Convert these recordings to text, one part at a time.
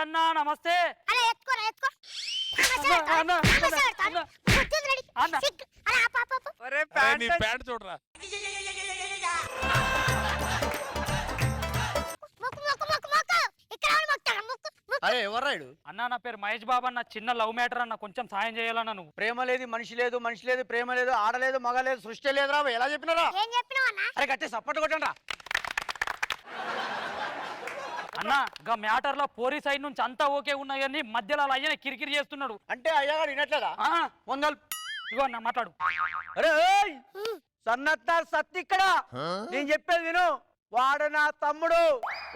అన్నా నమస్తే. అరే ఎత్తుకోరా ఎత్తుకో. నీ ప్యాంట్ చూడరా. అరే ఎవర్రాడు? అన్నా నా పేరు మహేష్ బాబు అన్న. చిన్న లవ్ మ్యాటర్ అన్న, కొంచెం సాయం చేయాలన్నా. నువ్వు ప్రేమ లేదు మనిషి లేదు, మనిషి లేదు ప్రేమ లేదు, ఆడలేదు మగ లేదు, సృష్టి లేదురా. ఎలా చెప్పినారా? అరే గట్టి సపోర్ట్ కొట్టండి రా అన్నా. గా మ్యాటర్ లో పోరీ సైడ్ నుంచి అంతా ఓకే ఉన్నాయని మధ్యలో అలా అయ్యనే కిరికిరి చేస్తున్నాడు. అంటే అయ్యగాడు వినట్లేదా? వందలు ఇగో అన్న మాట్లాడు. అరే సన్నత్త సత్తి ఇక్కడ. నేను చెప్పేది విను. వాడు నా తమ్ముడు,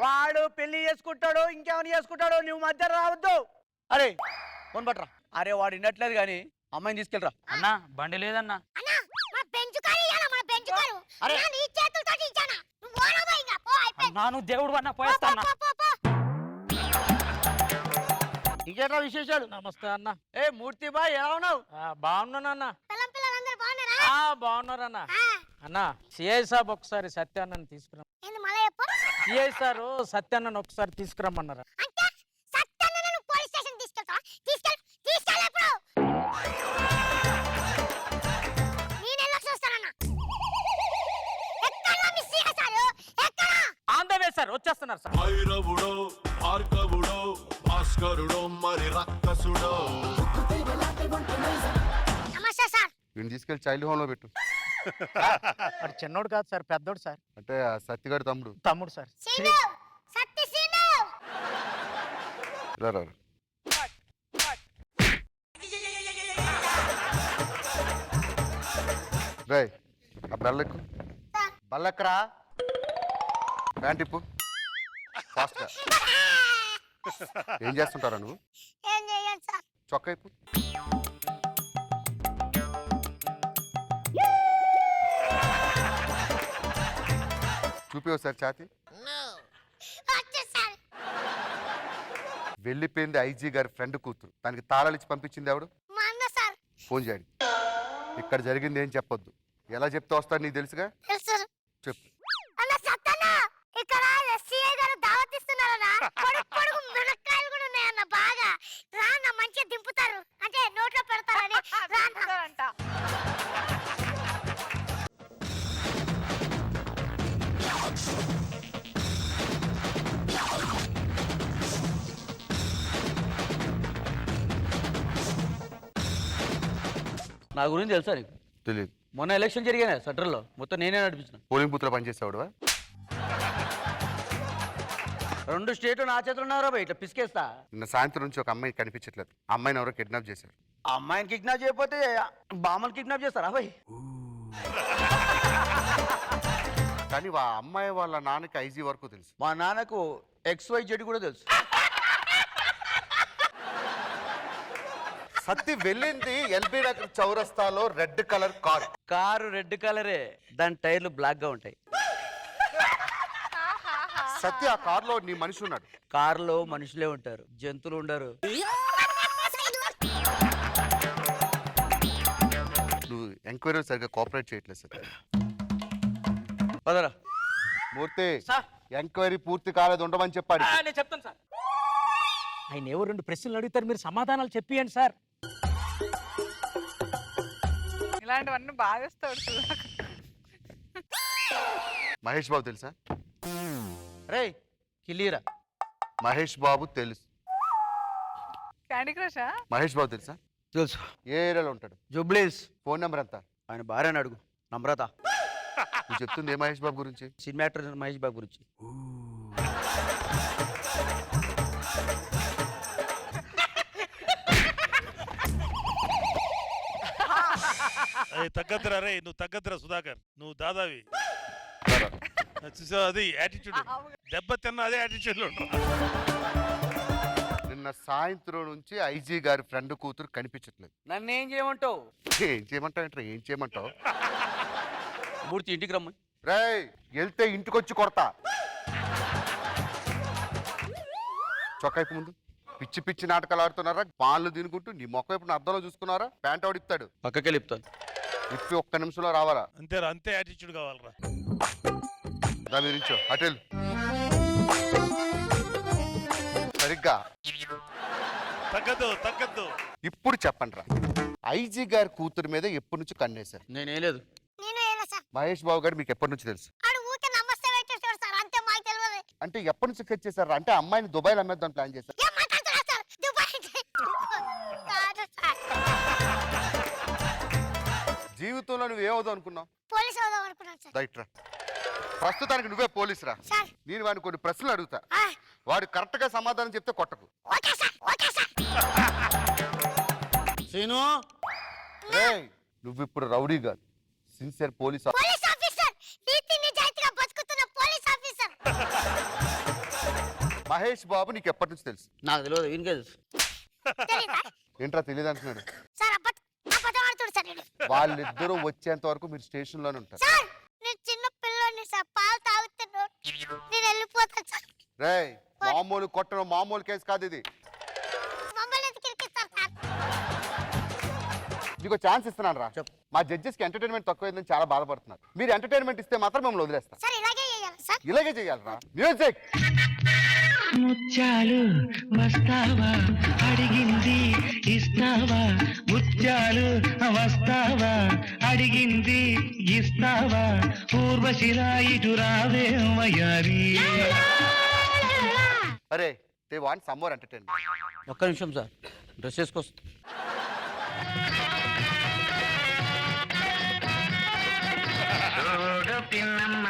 వాడు పెళ్లి చేసుకుంటాడు, ఇంకేమైనా చేసుకుంటాడు, నువ్వు మధ్య రావద్దు. అరే ఫోన్ పట్టరా. అరే వాడు వినట్లేదు గాని అమ్మాయిని తీసుకెళ్ళరా. అన్నా బండి లేదన్నా. నాను దేవుడు అన్న పోయేస్తాను. ఇంకేట్రా విశేషాలు? నమస్తే అన్న. ఏ మూర్తి బాయ్ ఎలా ఉన్నావు? బాగున్నానన్న. బాగున్నారు అన్న. అన్న సిఐ సాబ్ ఒకసారి సత్యాన్నని తీసుకురా. సిఐ సారు సత్యాన్నని ఒకసారి తీసుకురమ్మన్నారు. సార్ వచ్చేస్తున్నారు సార్. భైరవుడో భార్గవుడో భాస్కరుడో మరి రక్కసుడో. వీడిని తీసుకెళ్లి చైల్డ్ హోమ్ లో పెట్టు. మరి చిన్నోడు కాదు సార్, పెద్దోడు సార్. అంటే సత్తిగాడి తమ్ముడు. తమ్ముడు సార్. రా రే ఆ బెల్లెక్కు. బల్లెక్కరా. ప్యాంట్ ఇప్పు ఫాస్ట్గా. ఏం చేస్తుంటారా నువ్వు? చొక్కా ఇప్పు. చూపి ఒకసారి ఛాతి. వెళ్ళిపోయింది ఐజీ గారి ఫ్రెండ్ కూతురు. దానికి తాళాలు ఇచ్చి పంపించింది ఎవడు? ఫోన్ చేయండి. ఇక్కడ జరిగింది ఏం చెప్పొద్దు. ఎలా చెప్తే వస్తాడు నీకు తెలుసుగా. చెప్పు. నా గురించి తెలుసా నీకు? తెలియదు. మొన్న ఎలక్షన్ జరిగాయి సెంట్రల్లో, మొత్తం నేనే నడిపించిన. పోలింగ్ బూత్ లో పనిచేసేవాడు. 2 స్టేట్లు నా చేతులు ఉన్నారా బయట ఇట్లా పిసికేస్తా. నిన్న సాయంత్రం నుంచి ఒక అమ్మాయి కనిపించట్లేదు. ఆ అమ్మాయిని ఎవరో కిడ్నాప్ చేశారు. ఆ అమ్మాయిని కిడ్నాప్ చేయకపోతే బామ్మని కిడ్నాప్ చేస్తారా భయ్? కానీ ఆ అమ్మాయి వాళ్ళ నాన్నకి ఐజీ వరకు తెలుసు. మా నాన్నకు XYZ కూడా తెలుసు. సత్తి వెళ్ళింది ఎల్బీ నగర్ చౌరస్తాలో రెడ్ కలర్ కారు రెడ్ కలరే, దాని టైర్లు బ్లాక్ గా ఉంటాయి. సత్తి ఆ కారులో నీ మనిషి ఉన్నాడు. కారులో మనుషులే ఉంటారు, జంతువులు ఉండరు. నువ్వు ఎంక్వైరీ సరిగ్గా కోఆపరేట్ చేయట్లేదు సత్తి. పదరా మూర్తి. ఎంక్వైరీ పూర్తి కాలేదు, ఉండమని చెప్పాడు. నేను చెప్తాను సార్. ఆయన ఏవో 2 ప్రశ్నలు అడుగుతారు, మీరు సమాధానాలు చెప్పియండి సార్. ఇలాంటివన్నీ బాగా ఇస్తాడు. మహేష్ బాబు తెలుసా? రే కిలీరా. మహేష్ బాబు తెలుసు. క్యాండీ క్రషా? మహేష్ బాబు తెలుసా? తెలుసు. ఏ ఏరియాలో ఉంటాడు? జూబ్లీస్. ఫోన్ నెంబర్ ఎంత? ఆయన భార్యని అడుగు, నమ్రత. నువ్వు చెప్తుంది ఏ మహేష్ బాబు గురించి? సినిమా యాక్టర్ మహేష్ బాబు గురించి. తగ్గద్దురా రే, నువ్వు తగ్గద్దురా సుధాకర్, నువ్వు దాదావి చూసావు. అది యాటిట్యూడ్, దెబ్బ తిన్న అదే యాటిట్యూడ్ లో ఉంటా. నిన్న సాయంత్రం నుంచి ఐజీ గారి ఫ్రెండ్ కూతురు కనిపించట్లేదు. నన్ను ఏం చేయమంటావు? ఏం చేయమంటావు? ఏం చేయమంటావు? మూర్తి ఇంటికి రమ్మ. రేయ్ వెళ్తే ఇంటికొచ్చి కొడతా. చొక్కాయిపు ముందు. పిచ్చి పిచ్చి నాటకాలు ఆడుతున్నారా? పాన్లు తినుకుంటూ నీ మొక్క ఇప్పుడు అద్దంలో చూసుకున్నారా? ప్యాంట్ ఆడిస్తాడు, పక్కకెళ్ళి ఇప్పుతాను. ఇప్పి 1 నిమిషంలో రావాలా? అంతేరా, అంతే యాటిట్యూడ్ కావాలరా. దాని నుంచో అటెల్ సరిగ్గా తగ్గద్దు ఇప్పుడు చెప్పండి రా, ఐజీ గారి కూతురు మీద ఎప్పటి నుంచి కన్నేశారు? నేనే లేదు. మహేష్ బాబు గారు మీకు ఎప్పటి నుంచి తెలుసు? అంటే ఎప్పటి నుంచి స్కెచ్ చేశారు? అంటే అమ్మాయిని దుబాయ్లో అమ్మేద్దాం ప్లాన్ చేశారు. జీవితంలో నువ్వు ఏమవుదాం అనుకున్నావు? రైట్ రా, ప్రస్తుతానికి నువ్వే పోలీస్ రా. నేను వాడిని కొన్ని ప్రశ్నలు అడుగుతా, వాడు కరెక్ట్ గా సమాధానం చెప్తే కొట్టకు. సీను రేయ్, నువ్వు ఇప్పుడు రౌడీ గారు, సిన్సియర్ పోలీస్ మహేష్ బాబు నీకు ఎప్పటి నుంచి తెలుసు? నాకు తెలియదు, వీనికే తెలుసు. ఏంట్రా తెలియదు అంటున్నాడు. వాళ్ళిద్దరూ వచ్చేంత వరకు మీరు స్టేషన్ లోనే ఉంటారు. రేయ్, మామూలు కొట్టడం మామూలు కేసు కాదు ఇది. మీకు ఛాన్స్ ఇస్తున్నాను రా. చెప్పు. మా జడ్జెస్ కి ఎంటర్టైన్మెంట్ తక్కువైందని చాలా బాధపడుతున్నారు. మీరు ఎంటర్టైన్మెంట్ ఇస్తే మాత్రం మిమ్మల్ని వదిలేస్తాం. ఇలాగే చేయాలరా. మ్యూజిక్. ముత్యాలు వస్తావా అడిగింది ఇస్తావా, ముత్యాలు వస్తావా అడిగింది ఇస్తావా, పూర్వశిలా ఇటు రావే వయ్యారి. అరే, they want some more entertainment. ఒక్క నిమిషం సార్, డ్రెస్ వేసుకొస్తా. పిన్నమ్మ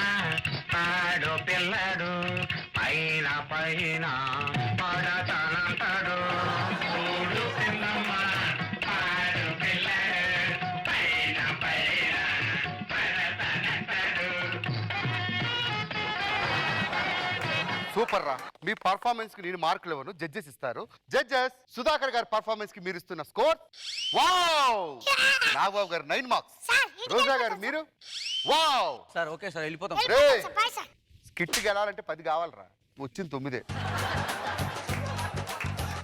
పాడు పిల్లడు పైన పైన పడతానంటాడు. చూడు పిన్నమ్మ పాడు పిల్లడు పైన పైన పడతానంటాడు. సూపర్ రా. మీ పర్ఫార్మెన్స్ కి నేను మార్కులు ఇవ్వను, జడ్జెస్ ఇస్తారు. జడ్జెస్, సుధాకర్ గారి పర్ఫార్మెన్స్ కి మీరు ఇస్తున్న స్కోర్ వావ్. నాగబాబు గారు 9 మార్క్స్. రోజా గారు మీరు వావ్. సార్ ఓకే సార్, వెళ్ళిపోతాం. స్కిట్కి వెళ్ళాలంటే 10 కావాలరా, వచ్చింది 9.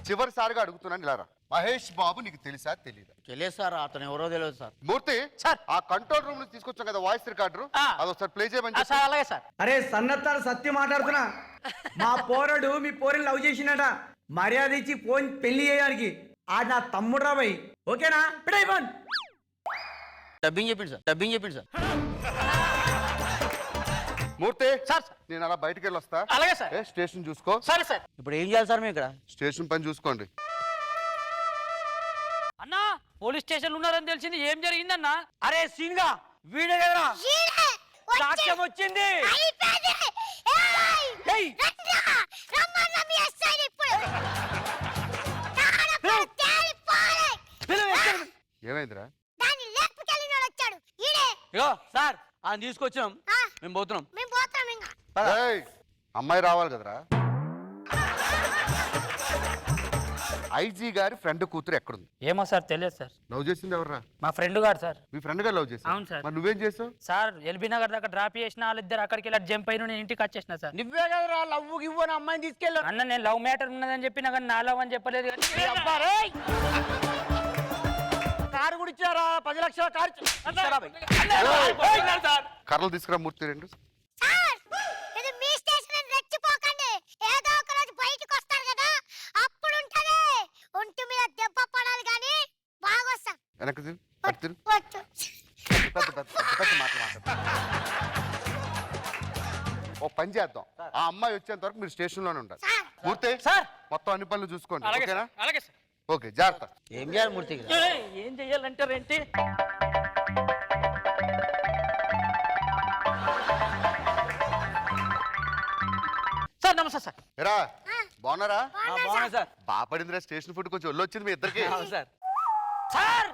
చివరిసారిగా అడుగుతున్నాను, ఇలా రా. మహేష్ బాబు నీకు తెలుసా తెలీదా? తెలియదు సార్, అతను ఎవరో తెలియదు సార్. మూర్తి సార్. ఆ కంట్రోల్ రూమ్ నుంచి తీసుకొచ్చాం కదా వాయిస్ రికార్డర్, అది ఒకసారి ప్లే చేయమని చెప్పు. సార్ అలాగే సార్. అరే సన్నత్తారు సత్యం మాట్లాడుతున్నా. మా పోరడు మీ పోరిని లవ్ చేసినట, మర్యాద ఇచ్చి ఫోన్ పెళ్లి చేయడానికి. ఆ నా తమ్ముడు రా భయ్, ఓకేనా? పిడై ఫోన్. డబ్బింగ్ చెప్పింది సార్. మూర్తి సార్. నేను అలా బయటికి వెళ్ళి వస్తా. అలాగే సార్. స్టేషన్ చూసుకో. సరే సార్. ఇప్పుడు ఏం చేయాలి సార్ మేము ఇక్కడ? స్టేషన్ పని చూసుకోండి. అన్నా పోలీస్ స్టేషన్ ఉన్నారని తెలిసింది, ఏం జరిగిందన్నా? అరే సీన్గా వీడే కదరా, సాక్ష్యం వచ్చింది. ఏయ్! ఏమైందిరా? ఇగో సార్, ఆయన తీసుకొచ్చాం, మేము పోతున్నాం. ఏయ్, అమ్మాయి రావాలి కదరా. ఐజీ గారి ఫ్రెండ్ కూతురు ఎక్కడుంది? ఏమో సార్, తెలియదు సార్. లవ్ చేసింది ఎవర్రా? మా ఫ్రెండ్ గారు సార్. మీ ఫ్రెండ్ గారు లవ్ చేసి? అవును సార్. మరి నువ్వేం చేసావు? సార్ ఎల్బీ నగర్ దాకా డ్రాప్ చేసిన, వాళ్ళిద్దరు అక్కడికి వెళ్ళి జంప్ అయిన, నేను ఇంటికి వచ్చేసిన సార్. నువ్వే కదరా లవ్ గివ్వని అమ్మాయిని తీసుకెళ్ళా. అన్న నేను లవ్ మ్యాటర్ ఉన్నదని చెప్పినా కానీ నా లవ్ అని చెప్పలేదు కానీ. కారు కూడా ఇచ్చారా? 10 లక్షల కారు కర్రలు తీసుకురా మూర్తి రెండు. వెనక్కి తిరుగు, అటు తిరుగు. పెద్ద మాటలు మాట్లాడు. ఓ పని చేద్దాం, ఆ అమ్మాయి వచ్చేంత వరకు మీరు స్టేషన్ లోనే ఉండాలి. మూర్తి సార్. మొత్తం అన్ని పనులు చూసుకోండి, అలాగే ఓకేనా? సార్, అలాగే సార్. ఓకే, జాగ్రత్త. ఏం చేయాలి మూర్తి? ఏం చెయ్యాలంటారేంటి? సార్ నమస్తే సార్. ఎరా బాగున్నారా? బాగున్నా సార్. బాపడిందిరా స్టేషన్ ఫుడ్, కొంచెం ఒళ్ళు వచ్చింది మీ ఇద్దరికి. అవును సార్. సార్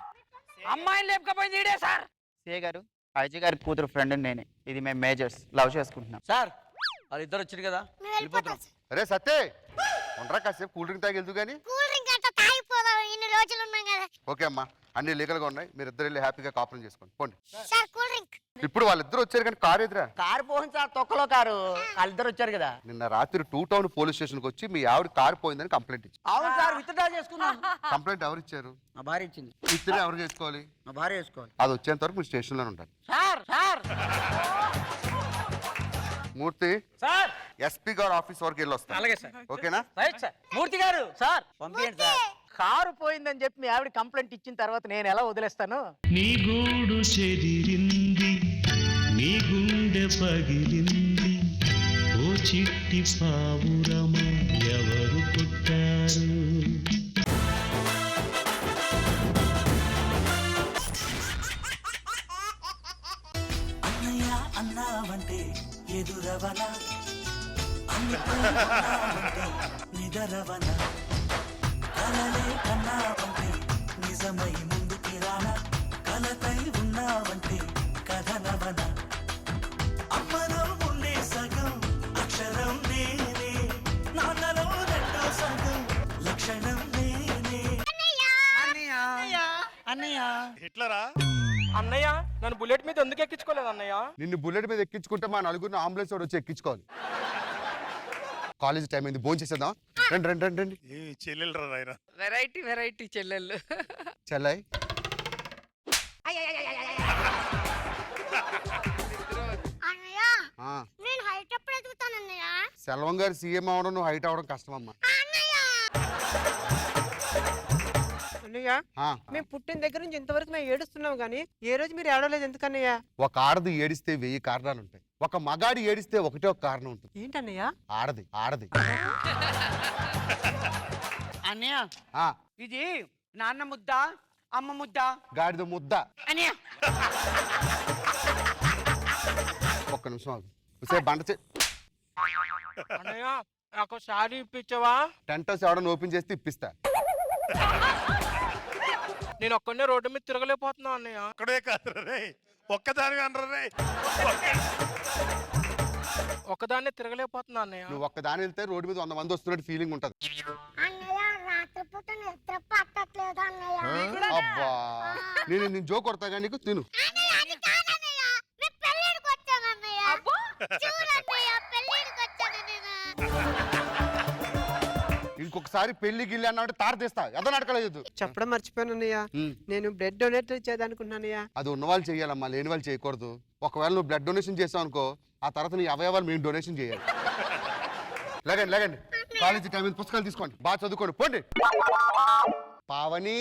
అమ్మాయిని లేపకపోయింది ఈడే సార్. సే గారు, ఐజీ గారి కూతురు ఫ్రెండ్ నేనే. ఇది మేము మేజర్స్ లవ్ చేసుకుంటున్నాం. సార్ వాళ్ళిద్దరు వచ్చారు కదా, వెళ్ళిపోతున్నాం. అరే సత్తే, ఉండరా కాసేపు, కూల్ డ్రింక్ తాగి వెళ్తూ కానీ. ఓకే అమ్మా, అన్ని లీగల్ గా ఉన్నాయి, మీరు ఇద్దరు వెళ్ళి హ్యాపీగా కాపురం చేసుకోండి, పోండి. ఇప్పుడు వాళ్ళిద్దరు వచ్చారు కానీ కారు ఎదురా. కారు పోయింది సార్, తొక్కలో కారు. వాళ్ళిద్దరు వచ్చారు కదా. నిన్న రాత్రి 2 టౌన్ పోలీస్ స్టేషన్ కి వచ్చి మీ ఆవిడ కారు పోయిందని కంప్లైంట్ ఇచ్చి. అవును సార్, విత్డ్రా చేసుకున్నాం. కంప్లైంట్ ఎవరు ఇచ్చారు? మా భార్య ఇచ్చింది. ఇద్దరు ఎవరు చేసుకోవాలి? మా భార్య వేసుకోవాలి. అది వచ్చేంత వరకు మీరు స్టేషన్ లోనే ఉండాలి. సార్ మూర్తి సార్ ఎస్పీ గారు ఆఫీస్ వరకు వెళ్ళి వస్తాను. అలాగే సార్. ఓకేనా? Right sir. మూర్తి గారు సార్ పంపించండి సార్. కారు పోయిందని చెప్పి మీ ఆవిడ కంప్లైంట్ ఇచ్చిన తర్వాత నేను ఎలా వదిలేస్తాను? నీ గూడు చెదిరింది, నీ గుండె పగిలింది, ఓ చిట్టి పావురమ ఎవరు పుట్టారు? అన్నయ్య అన్నావంటే ఎదురవన, నిదరవన, కలలే కన్నావంటే నిజమై ముందుకి రాన, కలతై ఉన్నావంటే కథనవన. అమ్మలో ఉండే సగం అక్షరం నేనే, నాన్నలో రెండో సగం లక్షణం నేనే. అన్నయ్య హిట్లరా? అన్నయ్య నన్ను బుల్లెట్ మీద ఎందుకు ఎక్కించుకోలేదు అన్నయ్య? నిన్ను బుల్లెట్ మీద ఎక్కించుకుంటే మా నలుగురిని అంబులెన్స్ వాడు వచ్చి ఎక్కించుకోవాలి. కాలేజ్ టైం అయింది, భోజనం చేసేద్దాం. రండి రండి రండి రండి. ఏ చెల్లెలు రా నాయన. వెరైటీ వెరైటీ చెల్లెళ్ళు. చెల్లాయి సెల్వం గారు సీఎం అవడం, నువ్వు హైట్ అవడం కష్టం అమ్మా. అన్నయ్య ఆ, మేము పుట్టిన దగ్గర నుంచి ఇంతవరకు మేము ఏడుస్తున్నాం కానీ ఏ రోజు మీరు ఏడవలేదు ఎందుకన్నయ్య? ఒక ఆడది ఏడిస్తే 1000 కారణాలు ఉంటాయి, ఒక మగాడి ఏడిస్తే ఒకటే ఒక కారణం ఉంటుంది. ఏంటన్నయ్య? ఆడది ఆడది. అన్నయ్య ఆ, ఇది నాన్న ముద్ద అమ్మ ముద్ద? గాడిద ముద్ద. అన్నయ్య ఒక్క నిమిషం ఆగు. ఒకసారి బండ అన్నయ్య నాకు సారీ ఇప్పించవా? టెంట్ హౌస్ ఎవడని ఓపెన్ చేస్తే ఇప్పిస్తా. నేను ఒక్కనే రోడ్డు మీద తిరగలేకపోతున్నా అన్నయ్య. ఒక్కడే కాదు రే, ఒక్కదాని అనరు రే. ఒక్కదాన్నే తిరగలేకపోతున్నా అన్నయ్య. నువ్వు ఒక్కదాని వెళ్తే రోడ్డు మీద 100 మంది వస్తున్నట్టు ఫీలింగ్ ఉంటది. అబ్బా నేను జోక్ కొడతాగా నీకు, తిను. ఇంకొకసారి పెళ్లి గిల్లి అన్నాడు తార తీస్తా. ఎదో నడకలేదు. చెప్పడం మర్చిపోయాను అన్నయ్య, నేను బ్లడ్ డొనేట్ చేయాలనుకుంటున్నానయ్యా. అది ఉన్న వాళ్ళు చేయాలమ్మా, లేని వాళ్ళు చేయకూడదు. ఒకవేళ నువ్వు బ్లడ్ డొనేషన్ చేసావు అనుకో, ఆ తర్వాత నీ అవయవాలు మేము డొనేషన్ చేయాలి. లేకండి లేకండి, కాలేజీ టైం మీద పుస్తకాలు తీసుకోండి, బాగా చదువుకోండి, పోండి. పావని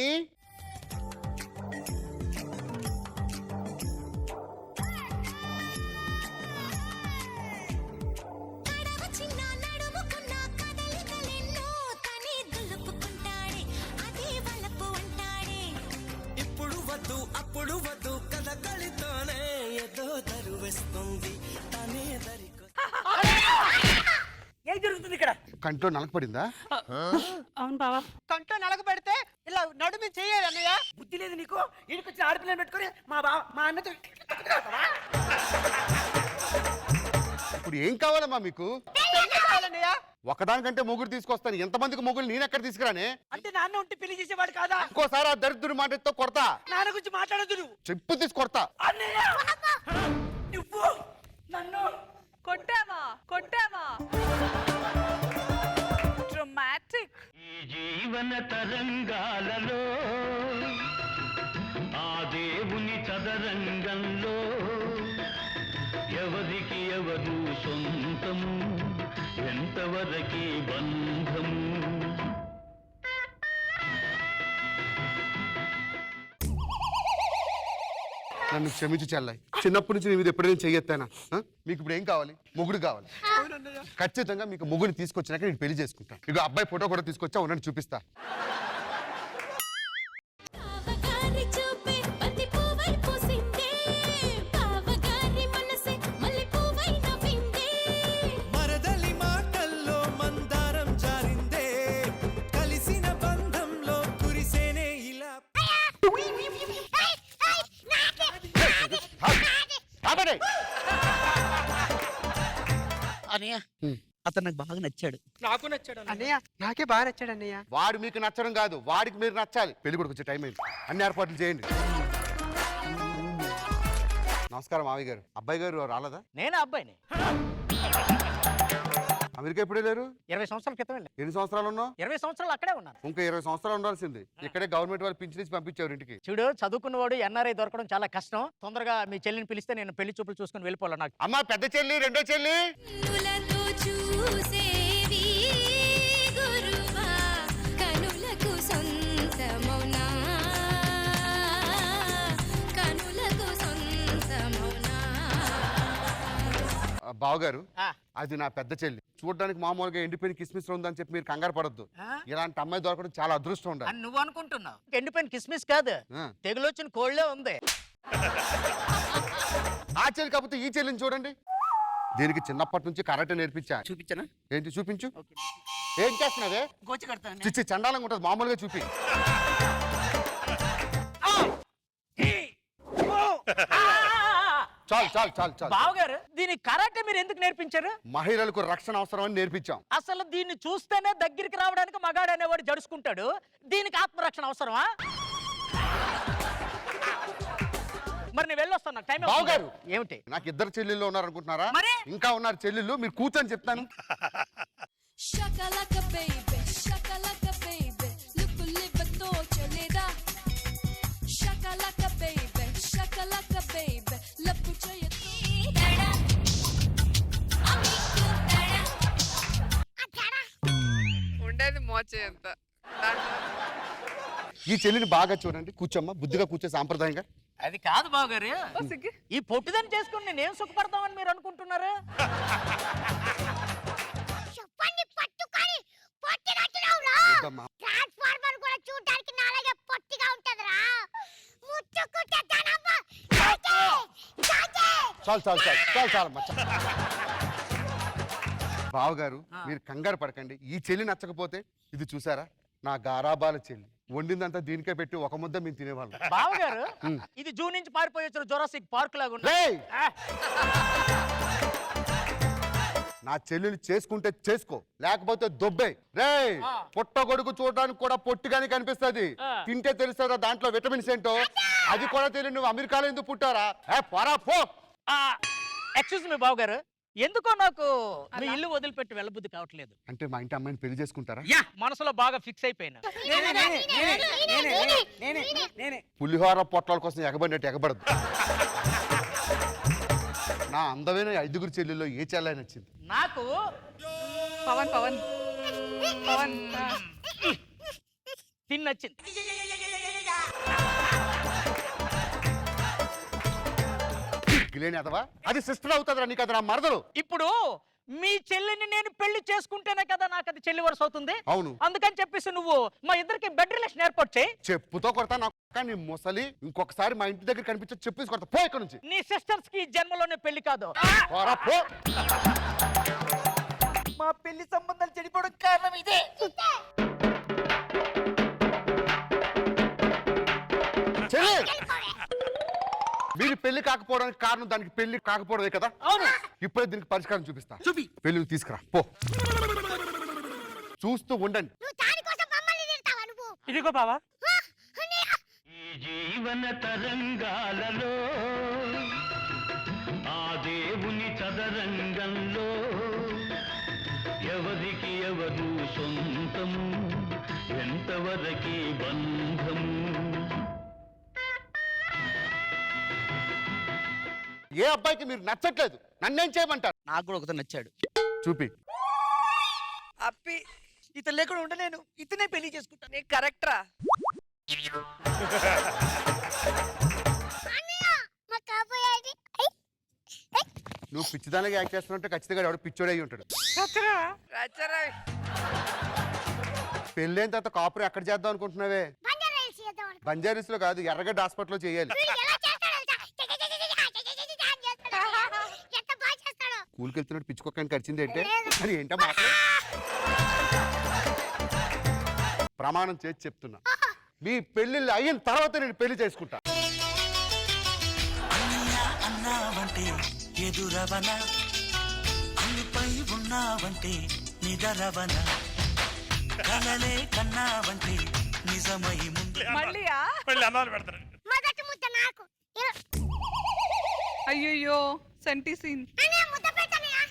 ఇప్పుడు వద్దు అప్పుడు వద్దు కథകളിతోనే ఏదో దరువేస్తుంది తనే దరికొ. ఏం జరుగుతుంది ఇక్కడ? కంట్లో నలకపడిందా? అవును బావా. కంట్లో నలక పెడితే ఇలా నడుమి చేయాలి అన్నయ్య. బుద్ధి లేదు నీకు? ఈడికొచ్చిన ఆడపిల్లని పెట్టుకొని మా అన్నతో ఇప్పుడు ఏం కావాలమ్మా మీకు? కావాలన్నయ్య. ఒకదానికంటే ముగ్గురు తీసుకొస్తాను, ఎంతమందికి ముగ్గురు నేను ఎక్కడ తీసుకురానే? అంటే నాన్న ఉంటే పెళ్లి చేసేవాడు కాదా? ఇంకోసారి ఆ దరిద్రుడి మాటతో కొడతా. నాన్న గురించి మాట్లాడద్దు నువ్వు. చెప్పు తీసి కొడతా. అన్నయ్య నువ్వు నన్ను కొట్టావా కొట్టావా? డ్రామాటిక్. ఈ జీవన తరంగాలలో ఆ దేవుని చదరంగంలో ఎవరికి ఎవరు సొంతము, ఎంతవరకి బంధము. నన్ను క్షమించి చెల్లాయి. చిన్నప్పటి నుంచి నేను ఎప్పుడైనా చెయ్యొత్తానా? మీకు ఇప్పుడు ఏం కావాలి? మొగుడు కావాలి. ఖచ్చితంగా మీకు మొగుడిని తీసుకొచ్చినాక నేను పెళ్లి చేసుకుంటా. ఇక అబ్బాయి ఫోటో కూడా తీసుకొచ్చా, ఉన్నట్టు చూపిస్తా. మరదలి మాటల్లో మందారం జారిందే, కలిసిన బంధంలో కురిసేనే ఇలా. ఆపండి. అన్నయ్య అతను నాకు బాగా నచ్చాడు. నాకు నచ్చాడు అన్నయ్య. నాకే బాగా నచ్చాడు అన్నయ్య. వాడు మీకు నచ్చడం కాదు, వాడికి మీరు నచ్చాలి. పెళ్లి కొడుకు వచ్చే టైం అయింది, అన్ని ఏర్పాట్లు చేయండి. నమస్కారం మావయ్య గారు. అబ్బాయి గారు రాలేదా? నేను అబ్బాయిని అమెరికా ఎప్పుడు వెళ్ళారు? 20 సంవత్సరాల క్రితం వెళ్ళాను. ఎన్ని సంవత్సరాలు ఉన్నావు? 20 సంవత్సరాలు అక్కడే ఉన్నాను. ఇంకా 20 సంవత్సరాలు ఉండాల్సింది. ఇక్కడే గవర్నమెంట్ వాళ్ళు పింఛన్ ఇచ్చి పంపించారు ఇంటికి. చూడు, చదువుకున్నవాడు ఎన్ఆర్ఐ దొరకడం చాలా కష్టం. తొందరగా మీ చెల్లిని పిలిస్తే నేను పెళ్లి చూపులు చూసుకుని వెళ్ళిపోవాలి. నాకు అమ్మా పెద్ద చెల్లి, రెండో చెల్లి. చూసేవి గురువా కనులకు సొంత బావగారు ఆ. అది నా పెద్ద చెల్లి. చూడడానికి మామూలుగా ఎండిపోయిన కిస్మిస్ ఉందని చెప్పి మీరు కంగారు పడద్దు. ఆ? ఇలాంటి అమ్మాయి దొరకడం చాలా అదృష్టం ఉండాలి. అని నువ్వు అనుకుంటున్నావు. ఎండిపోయిన కిస్మిస్ కాదు, ఆ. తెగులొచ్చిన కోళ్ళే ఉంది. ఆ చెల్లి కాకపోతే ఈ చెల్లిని చూడండి. దీనికి చిన్నప్పటి నుంచి కరాటే నేర్పించా. చూపించనా? ఏంటి చూపించు. ఏం చేస్తున్నావే? గోచి కడతాను. చిచ్చి చండాలంగా ఉంటుంది, మామూలుగా చూపి. చాలు చాలు చాలు చాలు. బావగారు దీని కరాటే మీరు ఎందుకు నేర్పించారు? మహిళలకు రక్షణ అవసరం అని నేర్పించాం. అసలు దీన్ని చూస్తేనే దగ్గరికి రావడానికి మగాడు అనేవాడు జడుచుకుంటాడు. దీనికి ఆత్మరక్షణ అవసరమా? మరి నేను వెళ్ళొస్తాను, నాకు టైం బావగారు. ఏమిటి? నాకు ఇద్దరు చెల్లెళ్ళు ఉన్నారు అనుకుంటున్నారా? మరి? ఇంకా ఉన్నారు చెల్లెళ్ళు. మీరు కూర్చొని చెప్తాను. shakalaka baby shakalaka baby look live to chaleda shakalaka baby lappu chayatu tada amiku tada ఉండేది మోచే అంత ఈ చెల్లిని బాగా చూడండి. కూర్చోమ్మా, బుద్ధిగా కూర్చో, సాంప్రదాయంగా. అది కాదు బావగారు, ఈ పొట్టిదని చేసుకుని నేనేం సుఖపడతామని మీరు అనుకుంటున్నారు? చెప్పండి పట్టుకొని పొట్టినట్టున్నావురా. వద్దమ్మా. ట్రాన్స్ఫార్మర్ కూడా చూడడానికి నాలాగే పొట్టిగా ఉంటదిరా. ముట్టుకుంటే దనమ్మ చాచే చాచే. చాలు చాలు చాలు చాలు చాలమ్మా. బావగారు మీరు కంగారు పడకండి. ఈ చెల్లి నచ్చకపోతే ఇది చూసారా, నా గారాబాల చెల్లి. వండిందంతా దీనికే పెట్టి ఒక ముద్ద మేము తినేవాళ్ళం. బావగారు ఇది జూ నుంచి పారిపోయి వచ్చిన జొరాసిక్ పార్క్ లాగా ఉంది. రేయ్! నా చెల్లెలు చేసుకుంటే చేసుకో, లేకపోతే దొబ్బే. రేయ్, పొట్ట కొడుకు చూడడానికి కూడా పొట్టిగానే కనిపిస్తుంది. తింటే తెలుస్తుందా దాంట్లో విటమిన్స్ ఏంటో? అది కూడా తెలియదు. నువ్వు అమెరికాలో ఎందుకు పుట్టారా? పోరా పో. ఎక్స్క్యూజ్ మీ బావగారు, ఎందుకో నాకు మీ ఇల్లు వదిలిపెట్టి వెళ్ళబుద్ధి కావట్లేదు. అంటే మా ఇంటి అమ్మాయిని పెళ్లి చేసుకుంటారా? యా, మనసులో బాగా ఫిక్స్ అయిపోయినా. పులిహోర పొట్లాల కోసం ఎగబడినట్టు ఎగబడదు. నా అందమైన 5గురు చెల్లెల్లో ఏ చెల్లాయి నచ్చింది? నాకు పవన్ పవన్ పవన్ తిని నచ్చింది. గిలేని అదవా, అది సిస్టర్ అవుతుందిరా నీకు, అది నా మరదలు. ఇప్పుడు మీ చెల్లిని నేను పెళ్లి చేసుకుంటేనే కదా నాకు అది చెల్లి వరుస అవుతుంది. అవును. అందుకని చెప్పేసి నువ్వు మా ఇద్దరికి బెడ్ రిలేషన్ ఏర్పాటు చేయి. చెప్పుతో కొడతా నాకు, నీ ముసలి. ఇంకొకసారి మా ఇంటి దగ్గర కనిపించే చెప్పేసి కొడతా. పో ఇక్కడ నుంచి. నీ సిస్టర్స్ కి జన్మలోనే పెళ్లి కాదు. పోరా, పో. మా పెళ్లి సంబంధాలు చెడిపోవడం కారణం ఇదే. చెల్లి, మీరు పెళ్లి కాకపోవడానికి కారణం దానికి పెళ్లి కాకపోవడమే కదా? అవును. ఇప్పుడే దీనికి పరిష్కారం చూపిస్తా. చూపి. పెళ్లి తీసుకురా, పో. చూస్తూ ఉండండి. నువ్వు దానికోసం మమ్మల్ని తిడతావా నువ్వు? ఇదిగో బావా. ఈ జీవన తరంగాలలో ఆ దేవుని చదరంగంలో ఎవరికి ఎవరు సొంతము, ఎంతవరకి బంధము. ఏ అబ్బాయికి మీరు నచ్చట్లేదు, నన్నేం చేయమంటారు? నాకు కూడా ఒకటి నచ్చాడు. చూపి. అప్పి ఇతను లేకుండా ఉండలేను, ఇతనే పెళ్లి చేసుకుంటా. నీకు కరెక్ట్రా. అన్నయ్య మా కాబోయేది. నువ్వు పిచ్చిదానిగా యాక్ట్ చేస్తున్నట్టు ఖచ్చితంగా ఎవడు పిచ్చోడే అయి ఉంటాడు. రచరవి పెళ్ళైన తర్వాత కాపురం ఎక్కడ చేద్దాం అనుకుంటున్నావే? బంజారా హిల్స్ చేద్దాం అనుకో. బంజారీస్ లో కాదు, ఎర్రగడ్డ హాస్పిటల్లో చేయాలి. వీడు ఎలా చేస్తాడో తెలుసా? అని చేస్తాడు. ఎంత బాగా చేస్తాడో. స్కూల్కి వెళ్తున్నట్టు పిచ్చుకోకని కరిచింది అంటే అది ఏంటో మాట. ప్రమాణం చేసి చెప్తున్నా, మీ పెళ్లిళ్ళు అయిన తర్వాత నేను పెళ్లి చేసుకుంటా. అన్నావంటే ఎదురవన అన్నిపై ఉన్నావంటే నిదరవన కలలే కన్నావంటే నిజమై ముందు మళ్ళీయా? మళ్ళీ అన్నాలు పెడతారు. మొదటి ముద్ద నాకు. అయ్యయ్యో సెంటి సీన్. అన్నయ్య ముద్ద పెట్టనయ్యా.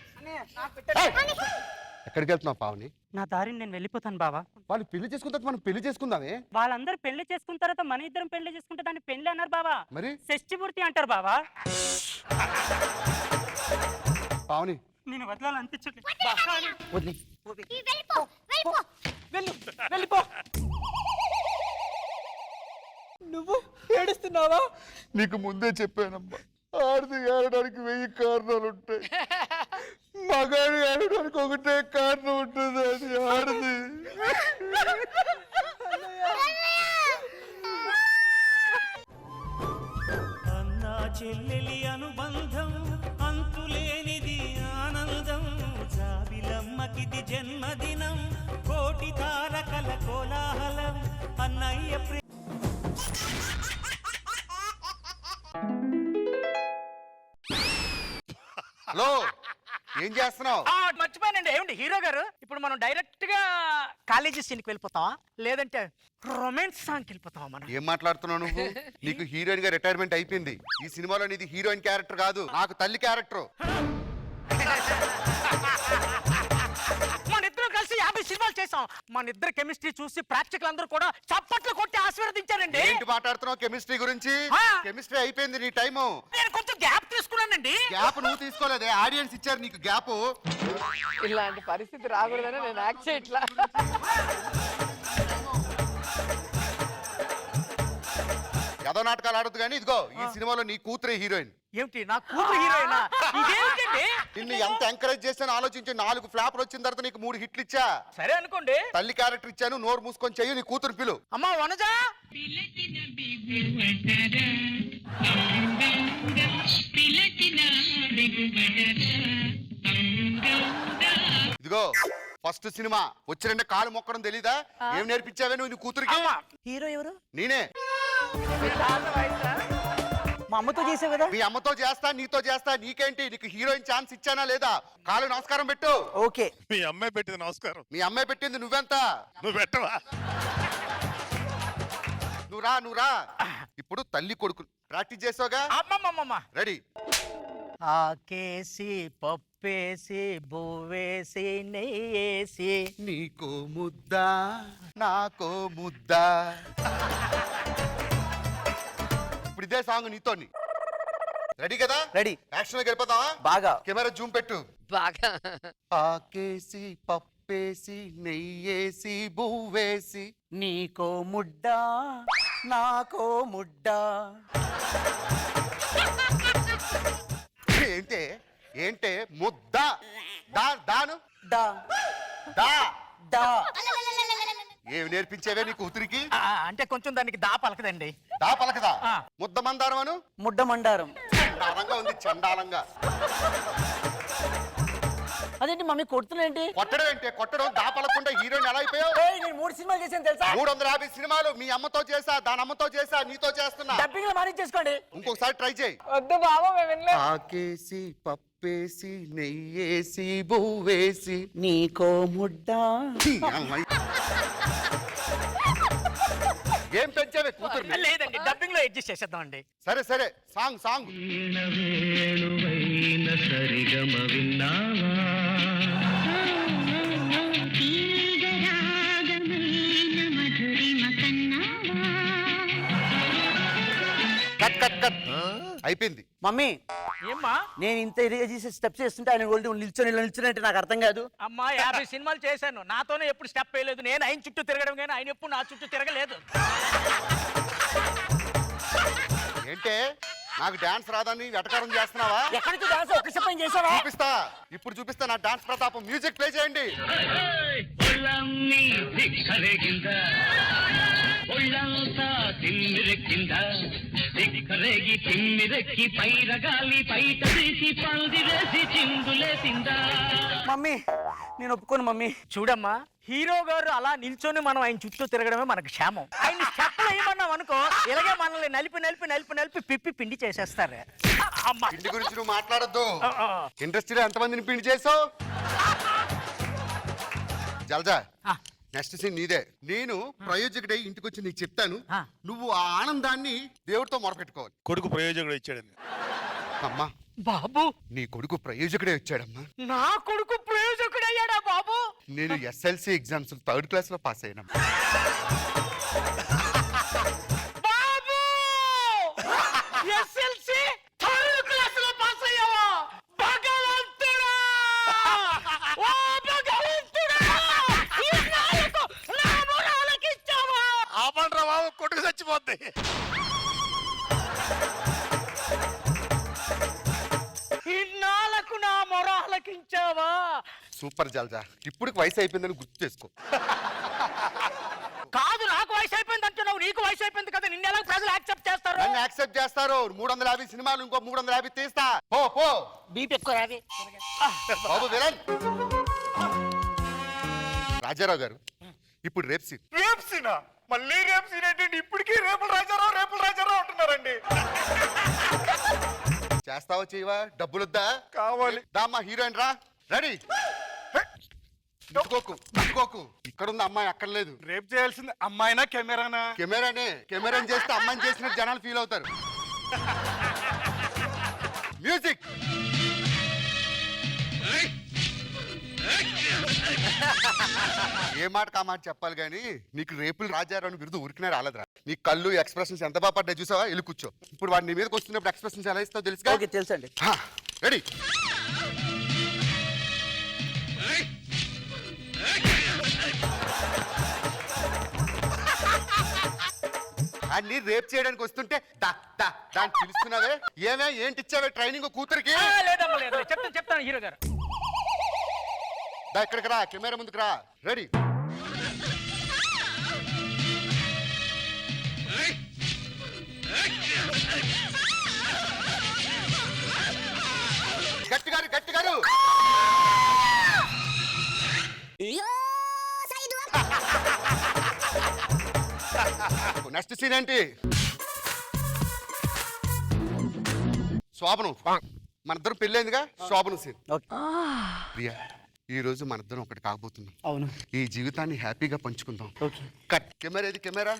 ఎక్కడికి వెళ్తున్నావు పావని? నా దారిని నేను వెళ్ళిపోతాను బావా. వాళ్ళు పెళ్లి చేసుకున్న తర్వాత మనం పెళ్లి చేసుకుందామే. వాళ్ళందరూ పెళ్లి చేసుకున్న తర్వాత మన ఇద్దరం పెళ్లి చేసుకుంటే దాన్ని పెళ్లి అన్నారు బావా. మరి షష్ఠిపూర్తి అంటారు బావా. పావని, నేను వదలాలనిపించట్లేదు. వదిలి. వెళ్ళిపో వెళ్ళిపో. వెళ్ళిపో. నువ్వు ఏడుస్తున్నావా? నీకు ముందే చెప్పానమ్మా, ఆడది ఏడడానికి 1000 కారణాలు ఉంటాయి. మగాడు ఆడడానికి ఒకటే కారణం ఉంటుంది, అది ఆడది. అన్నా చెల్లెలి అనుబంధం అంతులేనిది ఆనందం, జాబిలమ్మకిది జన్మదినం, కోటి తారకల కోలాహలం, అన్నయ్య హలో, ఏం చేస్తున్నావు? మర్చిపోయానండి. ఏమండి హీరో గారు, ఇప్పుడు మనం డైరెక్ట్ గా కాలేజీ సీన్కి వెళ్ళిపోతావా లేదంటే రొమాన్స్ సాంగ్కి వెళ్ళిపోతావా మనం? ఏం మాట్లాడుతున్నావు నువ్వు? నీకు హీరోయిన్ గా రిటైర్మెంట్ అయిపోయింది. ఈ సినిమాలో నీది హీరోయిన్ క్యారెక్టర్ కాదు, నాకు తల్లి క్యారెక్టర్. మన ఇద్దరం కలిసి 50 సినిమాలు చేసాం. మన ఇద్దరు కెమిస్ట్రీ చూసి ప్రేక్షకులు అందరూ కూడా చప్పట్లు కొట్టి ఆశీర్వదించారండి. ఏంటి మాట్లాడుతున్నావు కెమిస్ట్రీ గురించి? ఆ. కెమిస్ట్రీ అయిపోయింది నీ టైము. నేను కొంచెం గ్యాప్ తీసుకున్నానండి. గ్యాప్ నువ్వు తీసుకోలేదే, ఆడియన్స్ ఇచ్చారు నీకు గ్యాప్. ఇలాంటి పరిస్థితి రాకూడదని నేను యాక్ట్ చేయట్లా. ఏదో నాటకాలు ఆడొద్దు కానీ ఇదిగో ఈ సినిమాలో నీ కూతురే హీరోయిన్. ఏమిటి నా కూతురు హీరోయినా? ఇదేమిటండి? నిన్ను ఎంత ఎంకరేజ్ చేశాను ఆలోచించి 4 ఫ్లాప్లు వచ్చిన తర్వాత నీకు 3 హిట్లు ఇచ్చా. సరే అనుకోండి. తల్లి క్యారెక్టర్ ఇచ్చాను, నోరు మూసుకొని చెయ్యి, నీ కూతురు పిలు. అమ్మా వనజా. ఇదిగో ఫస్ట్ సినిమా వచ్చిన కాలు మొక్కడం తెలీదా? ఏం నేర్పించావే నువ్వు నీ కూతురికి? హీరో ఎవరు? నేనే. మా అమ్మతో చేసావు కదా. మీ అమ్మతో చేస్తా, నీతో చేస్తా, నీకేంటి? నీకు హీరోయిన్ ఛాన్స్ ఇచ్చానా లేదా? కాలు నమస్కారం పెట్టు. ఓకే. మీ అమ్మాయి పెట్టింది నమస్కారం. మీ అమ్మాయి పెట్టింది, నువ్వెంత? నువ్వు పెట్టవా? నువ్వు రా. ఇప్పుడు తల్లి కొడుకు ప్రాక్టీస్ చేసావుగా, అమ్మమ్మమ్మ. రెడీ? ఆకేసి పప్పేసి బువ్వేసి నెయ్యేసి నీకో ముద్ద నాకో ముద్ద. ఇప్పుడు ఇదే సాంగ్ నీతో. రెడీ కదా? రెడీ. యాక్షన్ గెలిపోతావా? బాగా. కెమెరా జూమ్ పెట్టు. బాగా. ఆకేసి పప్పేసి నెయ్యేసి బువ్వేసి నీకో ముడ్డ నాకో ముడ్డ. ఏంటే ముద్ద దాను డా దా. డా. ఏమి నేర్పించేవే నీ కూతురికి? అంటే కొంచెం దానికి దా పలకదండి. దా పలకదా? ఆ. ముద్ద మందారం అను. ముడ్డ మండారం. చండాలంగా ఉంది, చండాలంగా. అదేంటి మమ్మీ కొడుతున్నాంటి? కొట్టడం ఏంటి? కొట్టడం దా పలకుండా హీరోయిన్ ఎలా అయిపోయావు? నేను 3 సినిమాలు చేశాను తెలుసా? 350 సినిమాలు మీ అమ్మతో చేసా, దాని అమ్మతో చేసా, నీతో చేస్తున్నా. డబ్బింగ్ లో మేనేజ్ చేసుకోండి. ఇంకొకసారి ట్రై చేయి. వద్దు బాబు, మేము వినలేదు. ఆకేసి పప్పేసి నెయ్యేసి బువ్వేసి నీకో ముడ్డ. ఏం పెంచావే కూతుర్ని? లేదండి, డబ్బింగ్ లో అడ్జస్ట్ చేసేద్దాం అండి. సరే సాంగ్. వేణువైన సరిగమ విన్నావా? కట్. అయిపోయింది. మమ్మీ ఏమ్మా? నేను ఇంత ఇదిగా చేసే స్టెప్స్ చేస్తుంటే ఆయన నిల్చొని నాకు అర్థం కాదు. అమ్మా 50 సినిమాలు చేశాను, నాతోనే ఎప్పుడు స్టెప్ వేయలేదు. నేను ఆయన చుట్టూ తిరగడం కానీ ఆయన ఎప్పుడు నా చుట్టూ తిరగలేదు. ఏంటే నాకు డాన్స్ రాదని వెటకారం చేస్తున్నావా? ఎక్కడి నుంచి డాన్స్ ఒక్క స్టెప్ చేసావా? ఇప్పుడు చూపిస్తా నా డాన్స్ ప్రతాపం. మ్యూజిక్ ప్లే చేయండి. ఒళ్ళన్నీ దిక్కరేగింద, ఒళ్ళంతా తిమ్మిరెక్కింద, దిక్కరేగి తిమ్మిరెక్కి పైరగాలి పైట తీసి పందిరేసి చిందులేసిందా. మమ్మీ నేను ఒప్పుకోను మమ్మీ. చూడమ్మా, హీరో గారు అలా నిల్చొని మనం ఆయన చుట్టూ తిరగడమే మనకు క్షేమం. ఆయన స్టెప్లు వేయమన్నాం అనుకో, ఇలాగే మనల్ని నలిపి పిప్పి పిండి చేసేస్తారు. అమ్మా పిండి గురించి నువ్వు మాట్లాడొద్దు. ఇండస్ట్రీలో ఎంతమందిని పిండి చేసావు? జల్జా, నెక్స్ట్ సీన్ నీదే. నేను ప్రయోజకుడై ఇంటికి వచ్చి నీకు చెప్తాను, నువ్వు ఆ ఆనందాన్ని దేవుడితో మొరపెట్టుకోవాలి. కొడుకు ప్రయోజకుడు ఇచ్చాడని. అమ్మా బాబు, నీ కొడుకు ప్రయోజకుడే వచ్చాడమ్మా. నా కొడుకు ప్రయోజకుడయ్యాడా బాబు? నేను SLC ఎగ్జామ్స్ 3rd క్లాస్ లో పాస్ అయినా. బాబు SLC 3rd క్లాస్ లో పాస్ అయ్యావా? భగవంతుడా, ఓ భగవంతుడా, ఈ నాలుగు నా మూలాలకి ఇచ్చావా? ఆపండ్రా బాబు, కొట్టుకు చచ్చిపోద్ది. ఈ నాలుగు నా మొర ఆలకించావా? సూపర్ జల్జా. ఇప్పుడు వయసు అయిపోయిందని గుర్తు చేసుకో. కాదు, నాకు వయసు అయిపోయింది అంటున్నావు, నీకు వయసు అయిపోయింది కదా, నిన్న ఎలా ప్రజలు యాక్సెప్ట్ చేస్తారు? నన్ను యాక్సెప్ట్ చేస్తారు. 350 సినిమాలు ఇంకో 350 తీస్తా. పో పో. బీపీ ఎక్కువ రావి. బాబు విలన్. రాజారావు గారు, ఇప్పుడు రేప్ సీన్. రేపు సీనా? మళ్ళీ రేపు సీన్ ఏంటండి? ఇప్పటికీ రేపులు రాజారావు అంటున్నారండి. చేస్తావా చేయవా? డబ్బులొద్దా? కావాలి. దామ్మా హీరోయిన్ రా. రెడీ. ఇట్టుకోకు. ఇక్కడున్న అమ్మాయి అక్కర్లేదు. రేపు చేయాల్సింది అమ్మాయినా కెమెరానా? కెమెరానే. కెమెరాని చేస్తే అమ్మాయిని చేసినట్టు జనాలు ఫీల్ అవుతారు. మ్యూజిక్. ఏ మాట కా మాట చెప్పాలి కానీ నీకు రేపులు రాజారావు బిరుదు ఉరికినా రాలేదురా. నీ కళ్ళు ఎక్స్ప్రెషన్స్ ఎంత బాగా పడ్డాయి చూసావా? వెళ్ళి కూర్చో. ఇప్పుడు వాడు నీ మీదకి వస్తున్నప్పుడు ఎక్స్ప్రెషన్స్ ఎలా ఇస్తావు తెలుసుగా? ఓకే, తెలుసండి. రెడీ. అన్ని రేప్ చేయడానికి వస్తుంటే దాన్ని పిలుస్తున్నావే? ఏంటి ఇచ్చావే ట్రైనింగ్ కూతురికి? లేదమ్మా, లేదు. చెప్తాను హీరో గారు. ఇక్కడికి రా, కెమెరా ముందుకు రా. రెడీ. గట్టిగారు. నెక్స్ట్ సీన్ ఏంటి? శోభనం. మన ఇద్దరం పెళ్ళైందిగా, శోభనం సీన్. ప్రియా, ఈ రోజు మన ఇద్దరం ఒకటి కాబోతున్నాం. అవును. ఈ జీవితాన్ని హ్యాపీగా పంచుకుందాం. ఓకే. కట్. కెమెరా ఏది? కెమెరా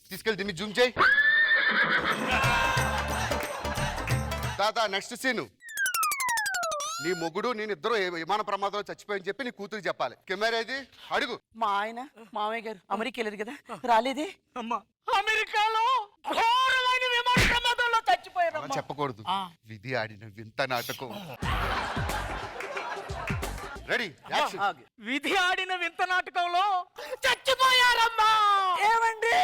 తీసుకెళ్ళి దీన్ని జూమ్ చేయి. దాదా నెక్స్ట్ సీన్. నీ మొగుడు నేను ఇద్దరు విమాన ప్రమాదంలో చచ్చిపోయని చెప్పి నీ కూతురు చెప్పాలి. కెమెరా ఏది? అడుగు. మా ఆయన మామయ్య గారు అమెరికా వెళ్ళారు కదా, రాలేదే? అమ్మా, అమెరికాలో ఘోరమైన విమాన ప్రమాదంలో చచ్చిపోయారు. అలా చెప్పకూడదు. విధి ఆడిన వింత నాటకం. రెడీ. విధి ఆడిన వింత నాటకంలో చచ్చిపోయారమ్మా. ఏమండి?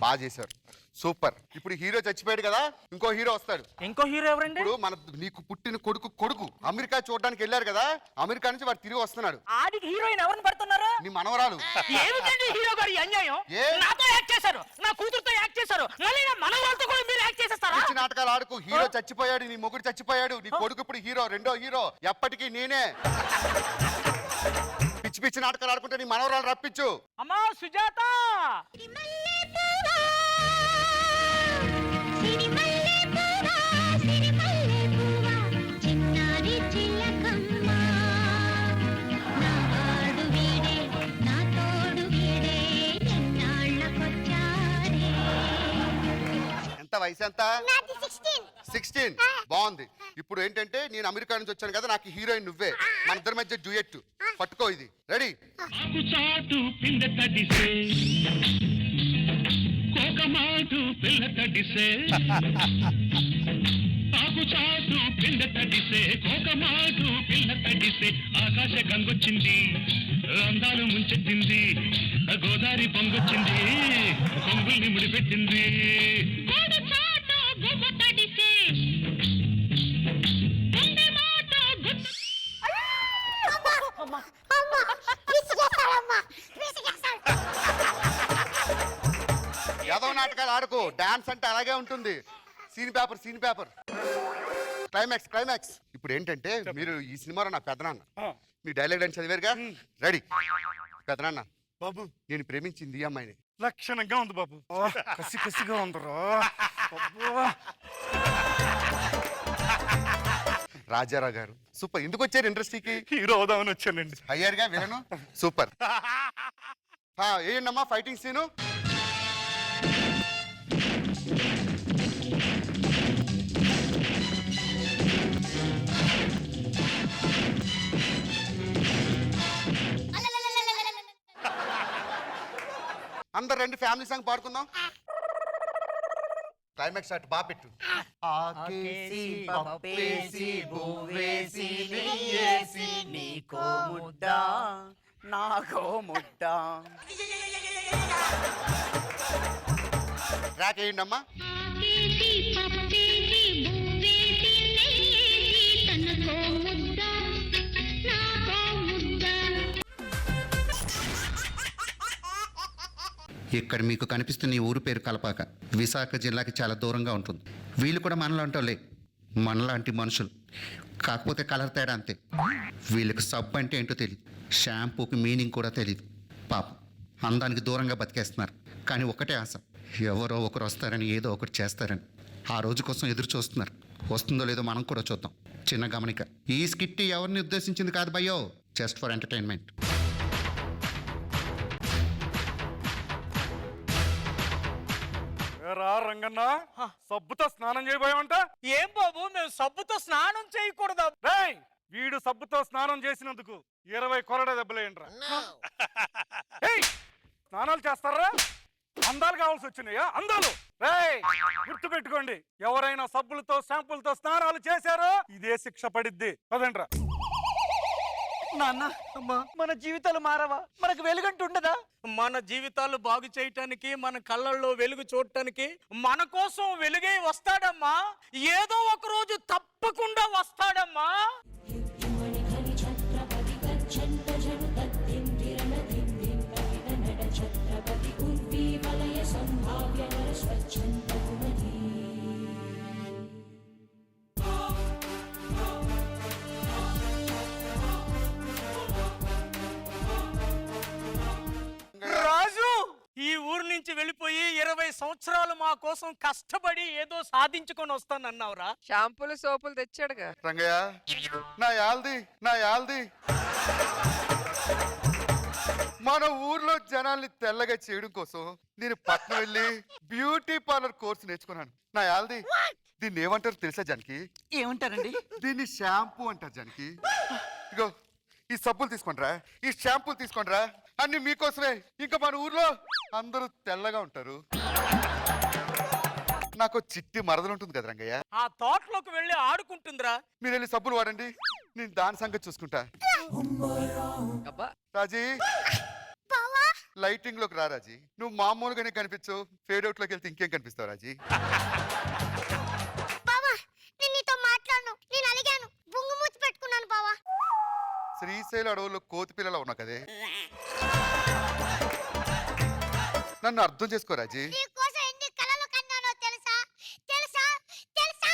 బాగా చేశారు. సూపర్. ఇప్పుడు హీరో చచ్చిపోయాడు కదా, ఇంకో హీరో వస్తాడు. ఇంకో హీరో ఎవరండి? ఇప్పుడు మన నీకు పుట్టిన కొడుకు అమెరికా చూడడానికి వెళ్ళారు కదా, అమెరికా నుంచి వాడు తిరిగి వస్తున్నాడు. ఆడికి హీరోయిన్ ఎవరిని పడుతున్నారు? నీ మనవరాలు. ఏమిటండి హీరో గారు ఈ అన్యాయం? నాతో యాక్ట్ చేశారు, నా కూతురుతో యాక్ట్ చేశారు, మళ్ళీ నా మనవరాలతో కూడా మీరు యాక్ట్ చేసేస్తారా? పిచ్చి నాటకాలు ఆడుకు. హీరో చచ్చిపోయాడు, నీ మొగుడు చచ్చిపోయాడు, నీ కొడుకు ఇప్పుడు హీరో, రెండో హీరో. ఎప్పటికీ నేనే. పిచ్చి నాటకాలు ఆడుకుంటే నీ మనవరాలు రప్పించు. అమ్మా సుజాత, ఎంత వయసు ఎంత? 16. బాగుంది. ఇప్పుడు ఏంటంటే నేను అమెరికా నుంచి వచ్చాను కదా, నాకు హీరోయిన్ నువ్వే. మన ఇద్దరి మధ్య డ్యూయెట్. పట్టుకో ఇది. రెడీ. చాటు పిండ తడిసే కోకమాటు పిల్ల తడిసే చాటు పిండ తడిసే కోకమాటు పిల్ల తడిసే ఆకాశ గంగొచ్చింది, అందాలు ముంచెత్తింది, గోదావరి పొంగొచ్చింది, కొంగుల్ని ముడిపెట్టింది. ఏదో నాటకాలు ఆడుకో. డాన్స్ అంటే అలాగే ఉంటుంది. Scene paper. క్లైమాక్స్. ఇప్పుడు ఏంటంటే మీరు ఈ సినిమాలో నా పెదనాన్న, మీ డైలాగ్ అని చదివారుగా. రెడీ. పెదనాన్న, బాబు నేను ప్రేమించింది ఈ అమ్మాయిని. లక్షణంగా ఉంది బాబు. కసిగా ఉందరా. రాజారావు గారు సూపర్. ఎందుకు వచ్చారు ఇండస్ట్రీకి? హీరో అవుదామని వచ్చానండి. అయ్యారుగా విలను. సూపర్. ఏంటమ్మా ఫైటింగ్ సీను? అందరు రండి, ఫ్యామిలీ సాంగ్ పాడుకుందాం. క్లైమాక్స్ షాట్ బాగా పెట్టు. ఆకేసి పప్పేసి బువ్వేసి నెయ్యేసి నీకో ముద్ద నాకో ముద్ద. ట్రాక్ వేయండి అమ్మా. వేసి పప్పేసి బువ్వేసి నెయ్యేసి తనకో ముద్ద నాకో ముద్ద. ఇక్కడ మీకు కనిపిస్తున్న ఈ ఊరు పేరు కలపాక విశాఖ జిల్లాకి చాలా దూరంగా ఉంటుంది. వీళ్ళు కూడా మనలాంటోళ్ళే, మనలాంటి మనుషులు, కాకపోతే కలర్ తేడా అంతే. వీళ్ళకి సబ్బు అంటే ఏంటో తెలియదు, షాంపూకి మీనింగ్ కూడా తెలియదు. పాపం అందానికి దూరంగా బతికేస్తున్నారు. కానీ ఒకటే ఆశ, ఎవరో ఒకరు వస్తారని, ఏదో ఒకటి చేస్తారని. ఆ రోజు కోసం ఎదురు చూస్తున్నారు. వస్తుందో లేదో మనం కూడా చూద్దాం. చిన్న గమనిక, ఈ స్కిట్ ఎవరిని ఉద్దేశించింది కాదు భయ్యో, జస్ట్ ఫర్ ఎంటర్టైన్మెంట్. రా రంగన్న, సబ్బుతో స్నానం చేయబోయామంట. ఏం బాబు, మేము సబ్బుతో స్నానం చేయకూడదా? రేయ్, వీడు సబ్బుతో స్నానం చేసినందుకు 20 కొరడా దెబ్బలేయండిరా. ఏయ్, స్నానాలు చేస్తారా? అందాలు కావాల్సి వచ్చినాయా? అందాలు. రేయ్, గుర్తు పెట్టుకోండి, ఎవరైనా సబ్బులతో షాంపులతో స్నానాలు చేశారో ఇదే శిక్ష పడిద్ది. పదండ్రా. నాన్న అమ్మా, మన జీవితాలు మారవా? మనకు వెలుగంటూ ఉండదా? మన జీవితాలు బాగు చేయటానికి, మన కళ్ళల్లో వెలుగు చూడటానికి మన కోసం వెలుగే వస్తాడమ్మా. ఏదో ఒక రోజు తప్పకుండా వస్తాడమ్మా. రాజు, ఈ ఊరు నుంచి వెళ్ళిపోయి 20 సంవత్సరాలు మా కోసం కష్టపడి ఏదో సాధించుకొని వస్తానన్నావురా. షాంపూలు సోపులు తెచ్చాడుగా. రంగయ్య, నా యాల్ది మన ఊర్లో జనాల్ని తెల్లగా చేయడం కోసం నేను పట్నం వెళ్ళి బ్యూటీ పార్లర్ కోర్సు నేర్చుకున్నాను. నా యాల్ది, దీన్ని ఏమంటారు తెలుసా జానకి? ఏమంటారండి? దీన్ని షాంపూ అంటారు జానకి. ఇగో ఈ సబ్బులు తీసుకోండిరా, ఈ షాంపూలు తీసుకోండిరా, అన్ని మీకోసమే. ఇంకా మన ఊర్లో అందరూ తెల్లగా ఉంటారు. నాకు చిట్టి మరదలు ఉంటుంది కదా రంగయ్య, ఆ తోటలోకి వెళ్ళి ఆడుకుంటుందిరా. మీరు వెళ్ళి సబ్బులు వాడండి, నేను దాని సంగతి చూసుకుంటా. అబ్బా, రాజీ, లైటింగ్ లోకి రా రాజీ. నువ్వు మామూలుగానే కనిపించు, ఫేడ్ అవుట్ లోకి వెళ్తే ఇంకేం కనిపిస్తావు రాజీ? బావా, నేను నీతో మాట్లాడను. నేను అలిగాను, బొంగు మూతి పెట్టుకున్నాను బావా. శ్రీశైల అడవుల్లో కోతి పిల్లలు ఉన్నా కదే, నన్ను అర్థం చేసుకో రాజీ. నీకోసం ఎన్ని కలలు కన్నానో తెలుసా? తెలుసా? తెలుసా?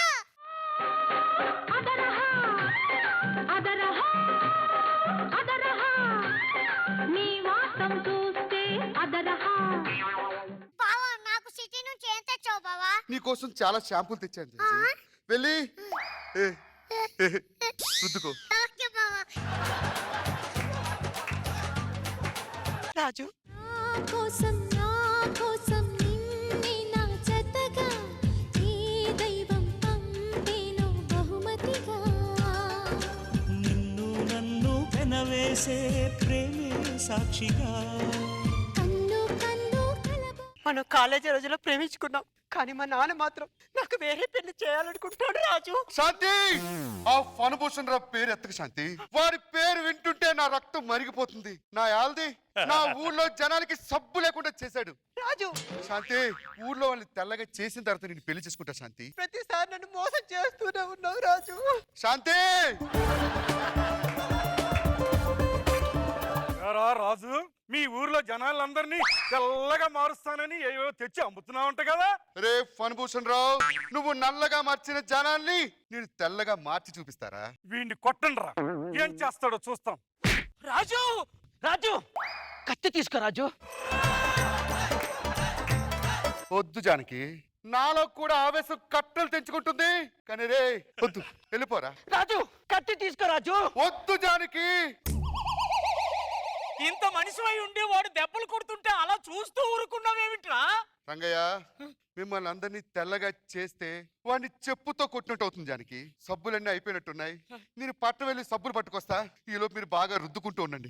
అదరహ అదరహ అదరహ నీ వాసం చూస్తే అదరహ. బావా, నాకు సిటీ నుంచి ఏం తెచ్చావు బావా? నీకోసం చాలా షాంపూలు తెచ్చాను రాజీ. వెళ్ళి రుద్దుకో. ఓకే బావా. రాజు, నా కోసం నిన్నే నా జతగా ఈ దైవం పంపేను బహుమతిగా. నిన్ను నన్ను పెనవేసే ప్రేమే సాక్షిగా. కన్ను కన్ను కలబ. మనం కాలేజీ రోజుల్లో ప్రేమించుకున్నాం, కానీ మా నాన్న మాత్రం నాకు వేరే పెళ్లి చేయాలనుకుంటాడు. రాజు, శాంతి, ఆ ఫణభూషణ్ రావు పేరు ఎత్తకు శాంతి. వారి పేరు వింటుంటే నా రక్తం మరిగిపోతుంది. నా యాల్ది నా ఊర్లో జనానికి సబ్బు లేకుండా చేశాడు. రాజు, శాంతి, ఊర్లో వాళ్ళని తెల్లగా చేసిన తర్వాత నేను పెళ్లి చేసుకుంటా శాంతి. ప్రతిసారి నన్ను మోసం చేస్తూనే ఉన్నావు రాజు. శాంతి, ఏరా రాజు, మీ ఊర్లో జనాలందరినీ తెల్లగా మారుస్తానని ఏవో తెచ్చి అమ్ముతున్నావంట కదా. రే ఫణభూషణ్ రావు, నువ్వు నల్లగా మార్చిన జనాల్ని నేను తెల్లగా మార్చి చూపిస్తారా? వీడిని కొట్టండి రా, ఏం చేస్తాడో చూస్తాం. రాజు, రాజు, కత్తి తీసుకో రాజు. వద్దు జానకి, నాలో కూడా ఆవేశం కట్టలు తెంచుకుంటుంది. కానీ రే వద్దు, వెళ్ళిపోరా. రాజు, కత్తి తీసుకో రాజు. వద్దు జానకి. ఇంత మనిషివై ఉండి వాడు దెబ్బలు కొడుతుంటే అలా చూస్తూ ఊరుకున్నావేమిట్రా? రంగయ్య, మిమ్మల్ని అందరినీ తెల్లగా చేస్తే వాడిని చెప్పుతో కొట్టినట్టు అవుతుంది జానకి. సబ్బులన్నీ అయిపోయినట్టున్నాయి, నేను పట్టు వెళ్ళి సబ్బులు పట్టుకొస్తా. ఈలోపు మీరు బాగా రుద్దుకుంటూ ఉండండి.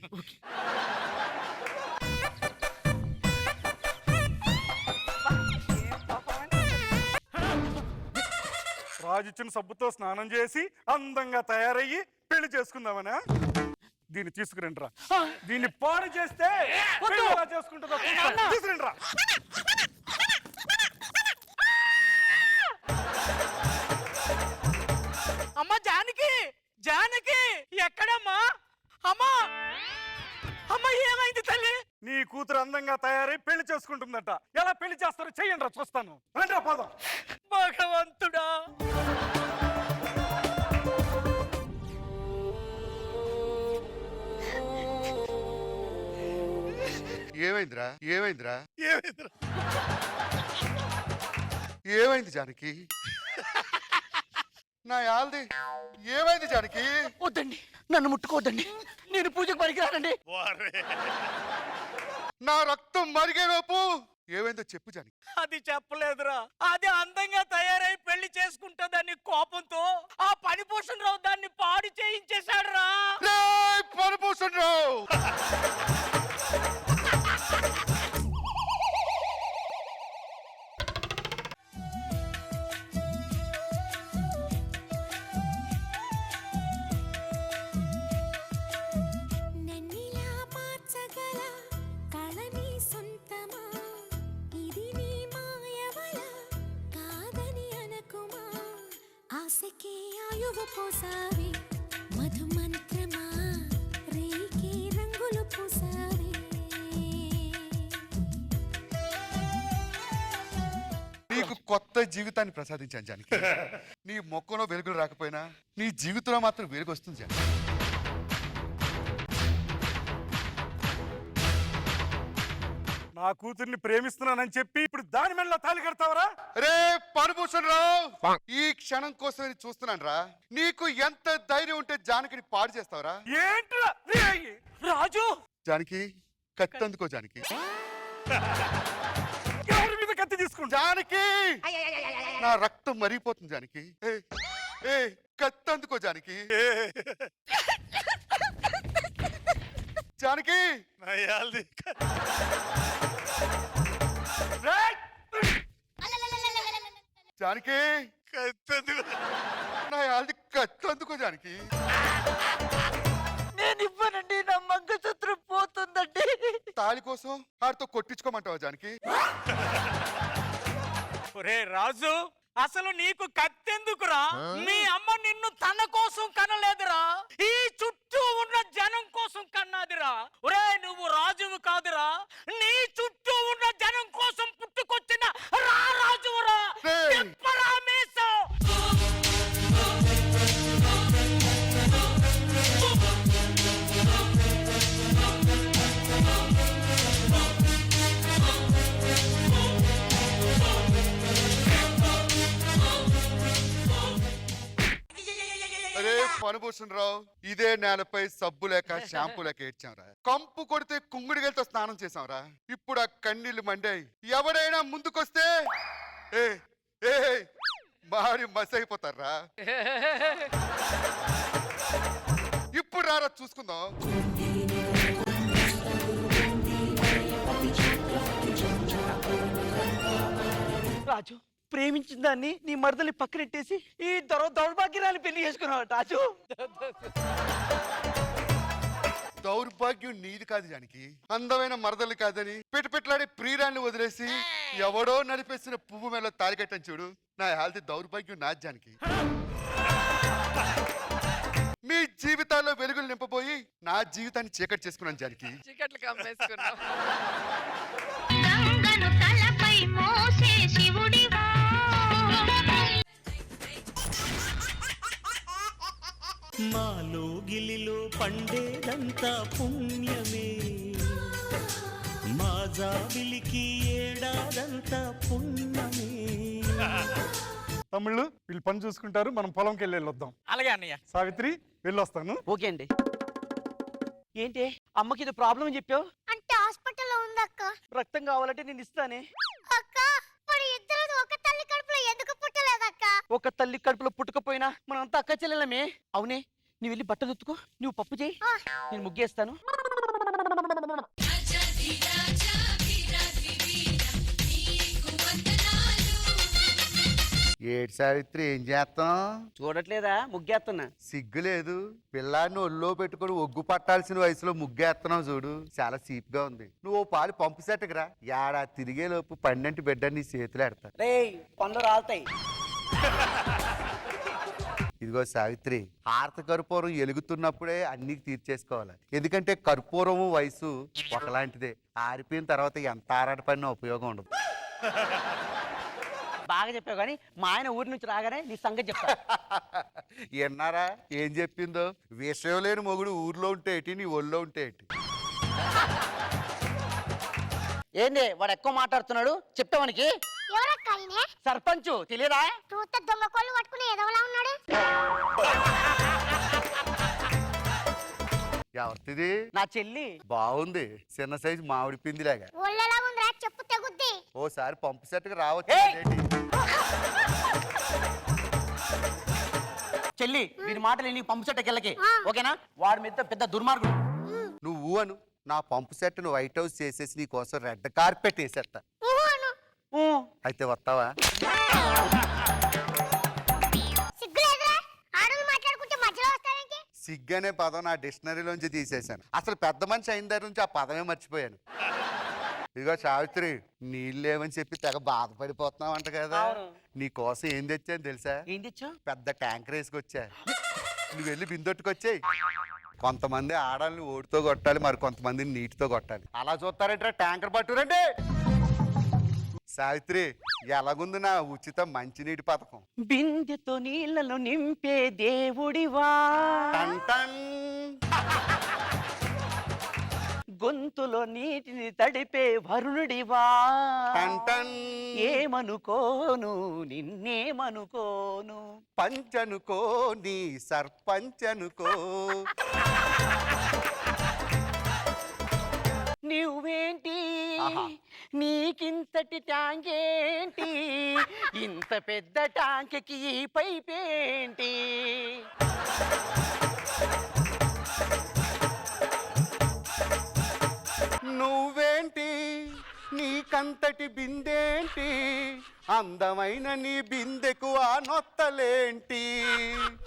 రాజిచ్చిన సబ్బుతో స్నానం చేసి అందంగా తయారయ్యి పెళ్లి చేసుకుందామనా? దీన్ని తీసుకురండి రా. దీన్ని పాడు చేస్తే పెళ్లి ఎలా చేసుకుంటుందో తీసుకురండి రా. కూతురు అందంగా తయారై పెళ్లి చేసుకుంటుందట. ఎలా పెళ్లి చేస్తారో చెయ్యండి రా, చూస్తాను. రండి పోదాం. భగవంతుడా, ఏమైందిరా? ఏమైందిరా? ఏమైందిరా? ఏమైంది జానకి? నా యాల్ది ఏమైంది జానకి? వద్దండి, నన్ను ముట్టుకోవద్దండి, నేను పూజకు పనికిరానండి. నా రక్తం మరిగేలోపు ఏమైందో చెప్పు జానకి. అది చెప్పలేదురా. అది అందంగా తయారై పెళ్లి చేసుకుంటుందని కోపంతో ఆ పనిపోషణ రావు దాన్ని పాడు చేయించేశాడు రా. పరపోషణ్ రావు, నన్నిలా మార్చగల కళని సొంతమా, ఇది నీ మాయవల కాదని అనకుమా, ఆశకే ఆయువు పోసావి మధుమంత్రమా, రేకే రంగులు పూసావి. నీకు కొత్త జీవితాన్ని ప్రసాదించాను జానకి. నీ మొక్కలో వెలుగులు రాకపోయినా నీ జీవితంలో మాత్రం వెలుగు వస్తుంది జానకి. నా కూతుర్ని ప్రేమిస్తున్నానని చెప్పి ఇప్పుడు దాని మెడలో తాళి కడతావరా? రే పరభూషణ్ రావు, ఈ క్షణం కోసం చూస్తున్నాను రా. నీకు ఎంత ధైర్యం ఉంటే జానకిని పాడు చేస్తావరా? ఏంట్రా? రాజు, జానకి కత్తి అందుకో జానకి. ఎవరి మీద కత్తి తీసుకుంటా? జానకి, నా రక్తం మరిగిపోతుంది జానకి. ఏ కత్తి అందుకో జానకి. జానకి, జానకి నా యాల్ది కత్తి అందుకో జానకి. నేను ఇవ్వనండి, నా మంగళసూత్రం పోతుందండి. తాళి కోసం ఆడితో కొట్టించుకోమంటావా జానకి? ఒరే రాజు, అసలు నీకు కత్తెందుకురా? మీ అమ్మ నిన్ను తన కోసం కనలేదురా, ఈ చుట్టూ ఉన్న జనం కోసం కన్నాదిరా. ఒరే నువ్వు రాజువు కాదురా, నీ చుట్టూ ఉన్న జనం కోసం పుట్టుకొచ్చిన రాజువురా. తిప్పరా మీసం. అరే పరభూషణ్ రావు, ఇదే నేలపై సబ్బు లేక షాంపూ లేక ఏడ్చాంరా. కంపు కొడితే కుంగుడిగలతో స్నానం చేసాంరా. ఇప్పుడు ఆ కన్నీళ్లు మండాయి. ఎవడైనా ముందుకొస్తే ఏ ఏ మారి మస్ అయిపోతారా. ఇప్పుడు రారా చూసుకుందాం. రాజు, ప్రేమించిన దాన్ని నీ మరదలి పక్కనెట్టేసి ఈ దౌర్భాగ్యరాన్ని పెళ్లి చేసుకున్నావు రాజు. దౌర్భాగ్యం నీది కాదు జానకి, అందమైన మరదలు కాదని పెట్టులాడే ప్రియురాన్ని వదిలేసి ఎవడో నడిపేసిన పువ్వు మేళ తాలికట్టని చూడు. నా హెల్త్ దౌర్భాగ్యం నాది జానకి. మీ జీవితాల్లో వెలుగులు నింపబోయి నా జీవితాన్ని చీకటి చేసుకున్నాను జానకి. చీకట్లు కమ్మేసుకున్నాం. గంగను తలపై మోసే శివుడివా, మాలో గిలిలో పండేదంతా పుణ్యమే, మా జాబిలికి ఏడాదంతా పుణ్యమే. తమ్ముళ్ళు వీళ్ళు పని చూసుకుంటారు, మనం పొలంకి వెళ్ళొద్దాం. అలాగే అన్నయ్య. సావిత్రి వెళ్ళొస్తాను. ఓకే అండి. ఏంటి అమ్మకి ఇది ప్రాబ్లం అని చెప్పావు? అంటే హాస్పిటల్లో ఉందక్క. రక్తం కావాలంటే నేను ఇస్తానే. అక్క, మరి ఇద్దరు ఒక తల్లి కడుపులో ఎందుకు పుట్టలేదక్క? ఒక తల్లి కడుపులో పుట్టుకపోయినా మనంతా అక్క చెల్లెలమే. అవునే, నువ్వు వెళ్ళి బట్టలు ఉతుకో, నువ్వు పప్పు చేయి, నేను ముగ్గేస్తాను. ఏడు సావిత్రి ఏం చేస్తాం? చూడట్లేదా ముగ్గేస్తున్నా? సిగ్గులేదు, పిల్లాడిని ఒళ్ళో పెట్టుకుని ఒగ్గు పట్టాల్సిన వయసులో ముగ్గేస్తున్నావు చూడు, చాలా సీప్ గా ఉంది. నువ్వు పాలు పంపు సెట్టుకురా, ఏడా తిరిగే లోపు పన్నెంటి బిడ్డ నీ చేతులు ఎడతా. రేయ్, పనులు రాలుతాయి. ఇదిగో సావిత్రి, హారత కర్పూరం ఎలుగుతున్నప్పుడే అన్ని తీర్చేసుకోవాలి. ఎందుకంటే కర్పూరము వయసు ఒకలాంటిదే. ఆరిపోయిన తర్వాత ఎంత ఆరాటపడినా ఉపయోగం ఉండదు. బాగా చెప్పావు కానీ మా ఆయన ఊరి నుంచి రాగానే నీ సంగతి చెప్తా. విన్నారా ఏం చెప్పిందో? విషయం లేని మొగుడు ఊర్లో ఉంటే ఏంటి, నీ ఒళ్ళో ఉంటే ఏంటి? ఏంది వాడు ఎక్కువ మాట్లాడుతున్నాడు చెప్తావానికి? ఎవరక్క ఆయనే? సర్పంచ్ తెలియదా? చూస్తే దొంగ కోళ్ళు పట్టుకుని ఎదవలా ఉన్నాడు. ఎవరిది? నా చెల్లి. బాగుంది, చిన్న సైజు మామిడి పిందిలాగా. ఒళ్ళెలా ఉందిరా చెప్పు తెగుద్ది. ఓసారి పంపు సెట్కి రావచ్చు. ఏయ్! ఏంటి? చెల్లి వీడి మాటలు నీకు పంపు చెట్టు కెళ్ళకి ఆ. ఓకేనా? వాడి మీద పెద్ద దుర్మార్గుడు. నువ్వు అను, నా పంపు సెట్ను వైట్ హౌస్ చేసేసి నీ కోసం రెడ్ కార్పెట్ వేసేస్తా. ఊహు అను. ఊ. అయితే వస్తావా? సిగ్గులేదురా? ఆడోళ్ళు మాట్లాడుకుంటే మధ్యలో వస్తావేంటి? సిగ్గనే పదం నా డిక్షనరీలోంచి తీసేశాను. అసలు పెద్ద మనిషి అయిన దగ్గర నుంచి ఆ పదమే మర్చిపోయాను. ఇదిగో సావిత్రి, నీళ్ళేమని చెప్పి తెగ బాధపడిపోతున్నావు అంట కదా. అవును. నీ కోసం ఏం తెచ్చాను తెలుసా? ఏం తెచ్చావు? పెద్ద ట్యాంకర్ వేసుకొచ్చా. నువ్వు వెళ్ళి బిందొట్టుకొచ్చాయి. కొంతమంది ఆడాలని ఓటుతో కొట్టాలి, మరి కొంతమందిని నీటితో కొట్టాలి. అలా చూస్తారంటే ట్యాంకర్ పట్టురండి. సావిత్రి, ఎలాగుంది నా ఉచిత మంచినీటి పథకం? బిందెతో నీళ్ళను నింపే దేవుడివా, టన్ టన్. గొంతులో నీటిని తడిపే వరుణుడివా, టన్ టన్. ఏమనుకోను నిన్నేమనుకోను. పంచనుకో నీ సర్పంచనుకో. నువ్వేంటి ఆహా. నీకింతటి ట్యాంక్ ఏంటి, ఇంత పెద్ద ట్యాంక్కి ఈ పైప్ ఏంటి? నువ్వేంటి నీకంతటి బిందేంటి, అందమైన నీ బిందెకు ఆ నొత్తలేంటి?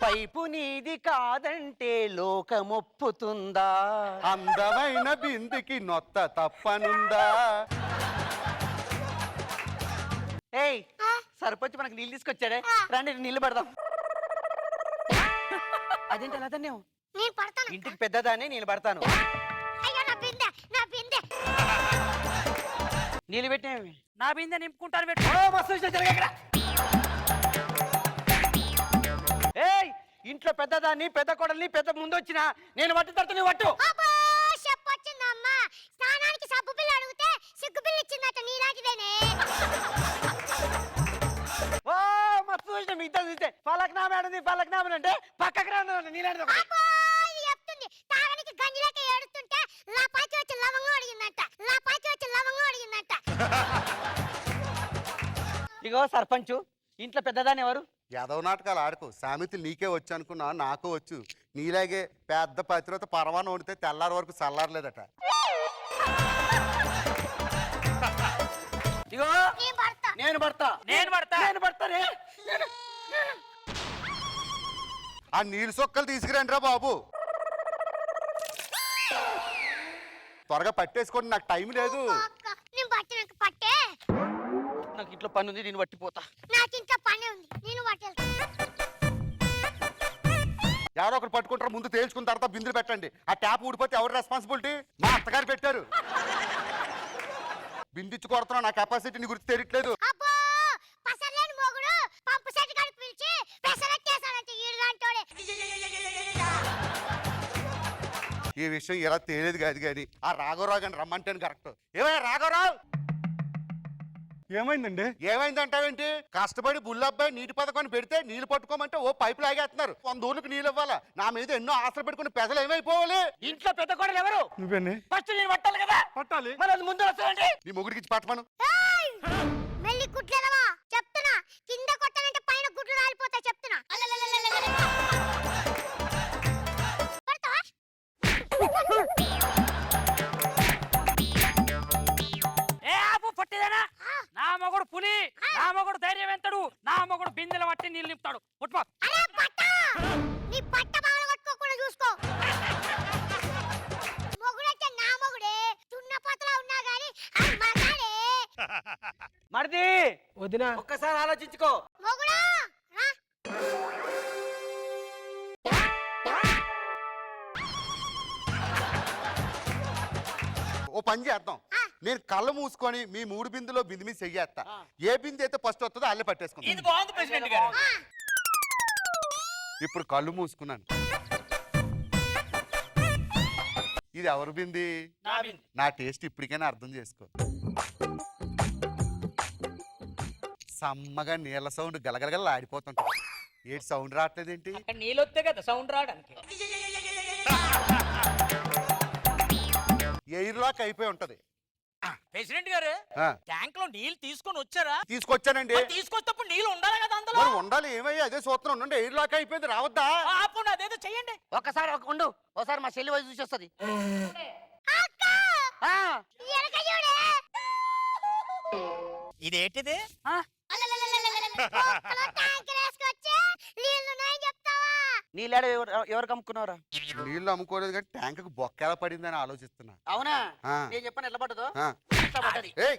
పైపు నీది కాదంటే లోకమొప్పుతుందా? అందమైన బిందెకి నొత్త తప్పనుందా? ఏయ్ సర్పంచ్ మనకు నీళ్ళు తీసుకొచ్చాడే, రండి నీళ్ళు పడదాం. అదేంటి అలా తన్నావు? నేను పడతాను. ఇంటికి పెద్దదాన్ని నేను పడతాను. అయ్యో నా బిందె, నా బిందె. నీళ్ళు పెట్టినవి నా బిందె నింపుకుంటాను పెట్టు. ఏయ్ ఇంట్లో పెద్దదాన్ని పెద్ద కొడల్ని పెద్ద ముందు వచ్చిన నేను పట్టిన తర్వాత నువ్వు పట్టు. అబ్బో చెప్పొచ్చిందమ్మా. స్నానానికి సబ్బు బిల్లు అడిగితే సిగ్గు బిల్లు ఇచ్చిందట నీలాంటిదేనే. ఓ మస్తు చూసిన మిగతా చూస్తే పలక్ నామేడుంది పలక్ నామని అంటే పక్కకు రాను నీలాంటి ఒకటి. అబ్బో ఇది చెప్తుంది. తాగనికి గంజిలేక ఏడుస్తుంటే లాపాకి వచ్చి లవంగం అడిగిందంట. లాపాకి వచ్చి లవంగం అడిగిందంట. ఇగో సర్పంచ్ ఇంట్లో పెద్దదాన్ని ఎవరు? యాదవ నాటకాలు ఆడుకో. సామెతలు నీకే వచ్చు అనుకున్నా, నాకు వచ్చు. నీలాగే పెద్ద పతిరత పరవాన వండితే తెల్లారి వరకు చల్లారలేదట. ఇగో నేను పడతా. నేను పడతా నేను పడతా. నేను పడతానే. ఆ నీళ్ళు సొక్కలు తీసుకురండి రా బాబు. త్వరగా పట్టేసుకోండి, నాకు టైం లేదు. అక్క, నేను పట్టినాక పట్టే. నాకు ఇంట్లో పని ఉంది నేను పట్టిపోతా. నాకు ఇంట్లో పని ఉంది, నేను పట్టేస్తా. ఎవరో ఒకరు పట్టుకుంటారు, ముందు తేల్చుకున్న తర్వాత బిందులు పెట్టండి. ఆ ట్యాప్ ఊడిపోతే ఎవరు రెస్పాన్సిబిలిటీ? మా అత్తగారు పెట్టారు. బిందిచ్చి కొడుతున్నా, నా కెపాసిటీ నీ గురించి తెలియట్లేదు. అబ్బో పసర్లేని మొగుడు పంపు సెట్ కలిపి పిలిచి పెసరట్టేసాడంటే ఈడులాంటోడే. ఈ విషయం ఇలా తేలేదు కాదు కానీ ఆ రాఘవరావు గారిని రమ్మంటేనే కరెక్ట్. ఏమయ్యా రాఘవరావు? ఏమైందండి? ఏమైందంటావేంటి? కష్టపడి బుల్లబ్బాయి నీటి పథకాన్ని పెడితే నీళ్లు పట్టుకోమంటే ఓ పైపు లాగేస్తున్నారు. 100 ఊర్లకు నీళ్ళు ఇవ్వాలా? నా మీద ఎన్నో ఆశలు పెట్టుకుని ప్రజలు ఏమైపోవాలి? ఇంట్లో పెద్ద కొడలు ఎవరు? నువ్వేనే ఫస్ట్ నేను పట్టాలి కదా. పట్టాలి. మరి అది ముందు వస్తానండి. నీ మొగుడికి ఇచ్చి పట్టమను. ఏయ్! మెల్లి గుడ్లెదవా చెప్తున్నా. కింద కొట్టానంటే పైన గుడ్లు రాలిపోతాయి చెప్తున్నా. పడతావా? ఏ ఆపు పట్టిదేనా? నా మొగుడు పులి, నా మొగుడు ధైర్యం ఎంతడు, నా మొగుడు బిందెలు పట్టి నీళ్ళు నింపుతాడు. పుట్టుపో. అరే బట్ట! నీ బట్ట బాగా కొట్టుకోకుండా చూసుకో. మొగుడంటే నా మొగుడే. చున్నపోతలా ఉన్నా గాని అది మగాడే. మరిది వదినా ఒక్కసారి ఆలోచించుకో. మొగుడా రా. ఓ పని చేద్దాం. నేను కళ్ళు మూసుకొని మీ 3 బిందులో బిందు మీద చెయ్యేస్తా. ఏ బిందు అయితే ఫస్ట్ వస్తుందో అల్లే పట్టేసుకుంటా. ఇది బాగుంది ప్రెసిడెంట్ గారు. ఇప్పుడు కళ్ళు మూసుకున్నాను. ఇది ఎవరు బింది? నా బింది. నా టేస్ట్ ఇప్పటికైనా అర్థం చేసుకో. సమ్మగా నీళ్ళ సౌండ్ గలగలగల ఆడిపోతుంటా. ఏంటి సౌండ్ రావట్లేదేంటి? అక్కడ నీళ్ళు వస్తే కదా సౌండ్ రావడానికి. ఎయిర్ లాక్ అయిపోయి ఉంటది. ప్రెసిడెంట్ గారు ఆ, ట్యాంక్ లో నీళ్ళు తీసుకొని వచ్చారా? తీసుకొచ్చానండి. మరి తీసుకొచ్చేటప్పుడు నీళ్ళు ఉండాలి కదా అందులో. మరి ఉండాలి. ఏమయ్యా అదే సూత్రం ఉండండి. ఎయిర్ లాక్ అయిపోయింది రావద్దా? ఆపు, అదేదో చెయ్యండి. ఒక్కసారి ఉండు, ఒకసారి మా చెల్లి వయసు చూసి వస్తుంది. ఎనక చూడే ఇదేంటిది? ఒక్కలో ట్యాంకర్ వేసుకొచ్చి నీళ్లున్నాయని చెప్తావా? నీళ్ళాడ ఎవరు కమ్ముకున్నారా? నీళ్ళు అమ్ముకోలేదు కానీ ట్యాంక్ బొక్క ఎలా పడిందని ఆలోచిస్తున్నా. అవునా? ఆ. నేను చెప్పాను ఎట్లా పడ్డదో ఆ. అట్లా పడ్డది. ఏయ్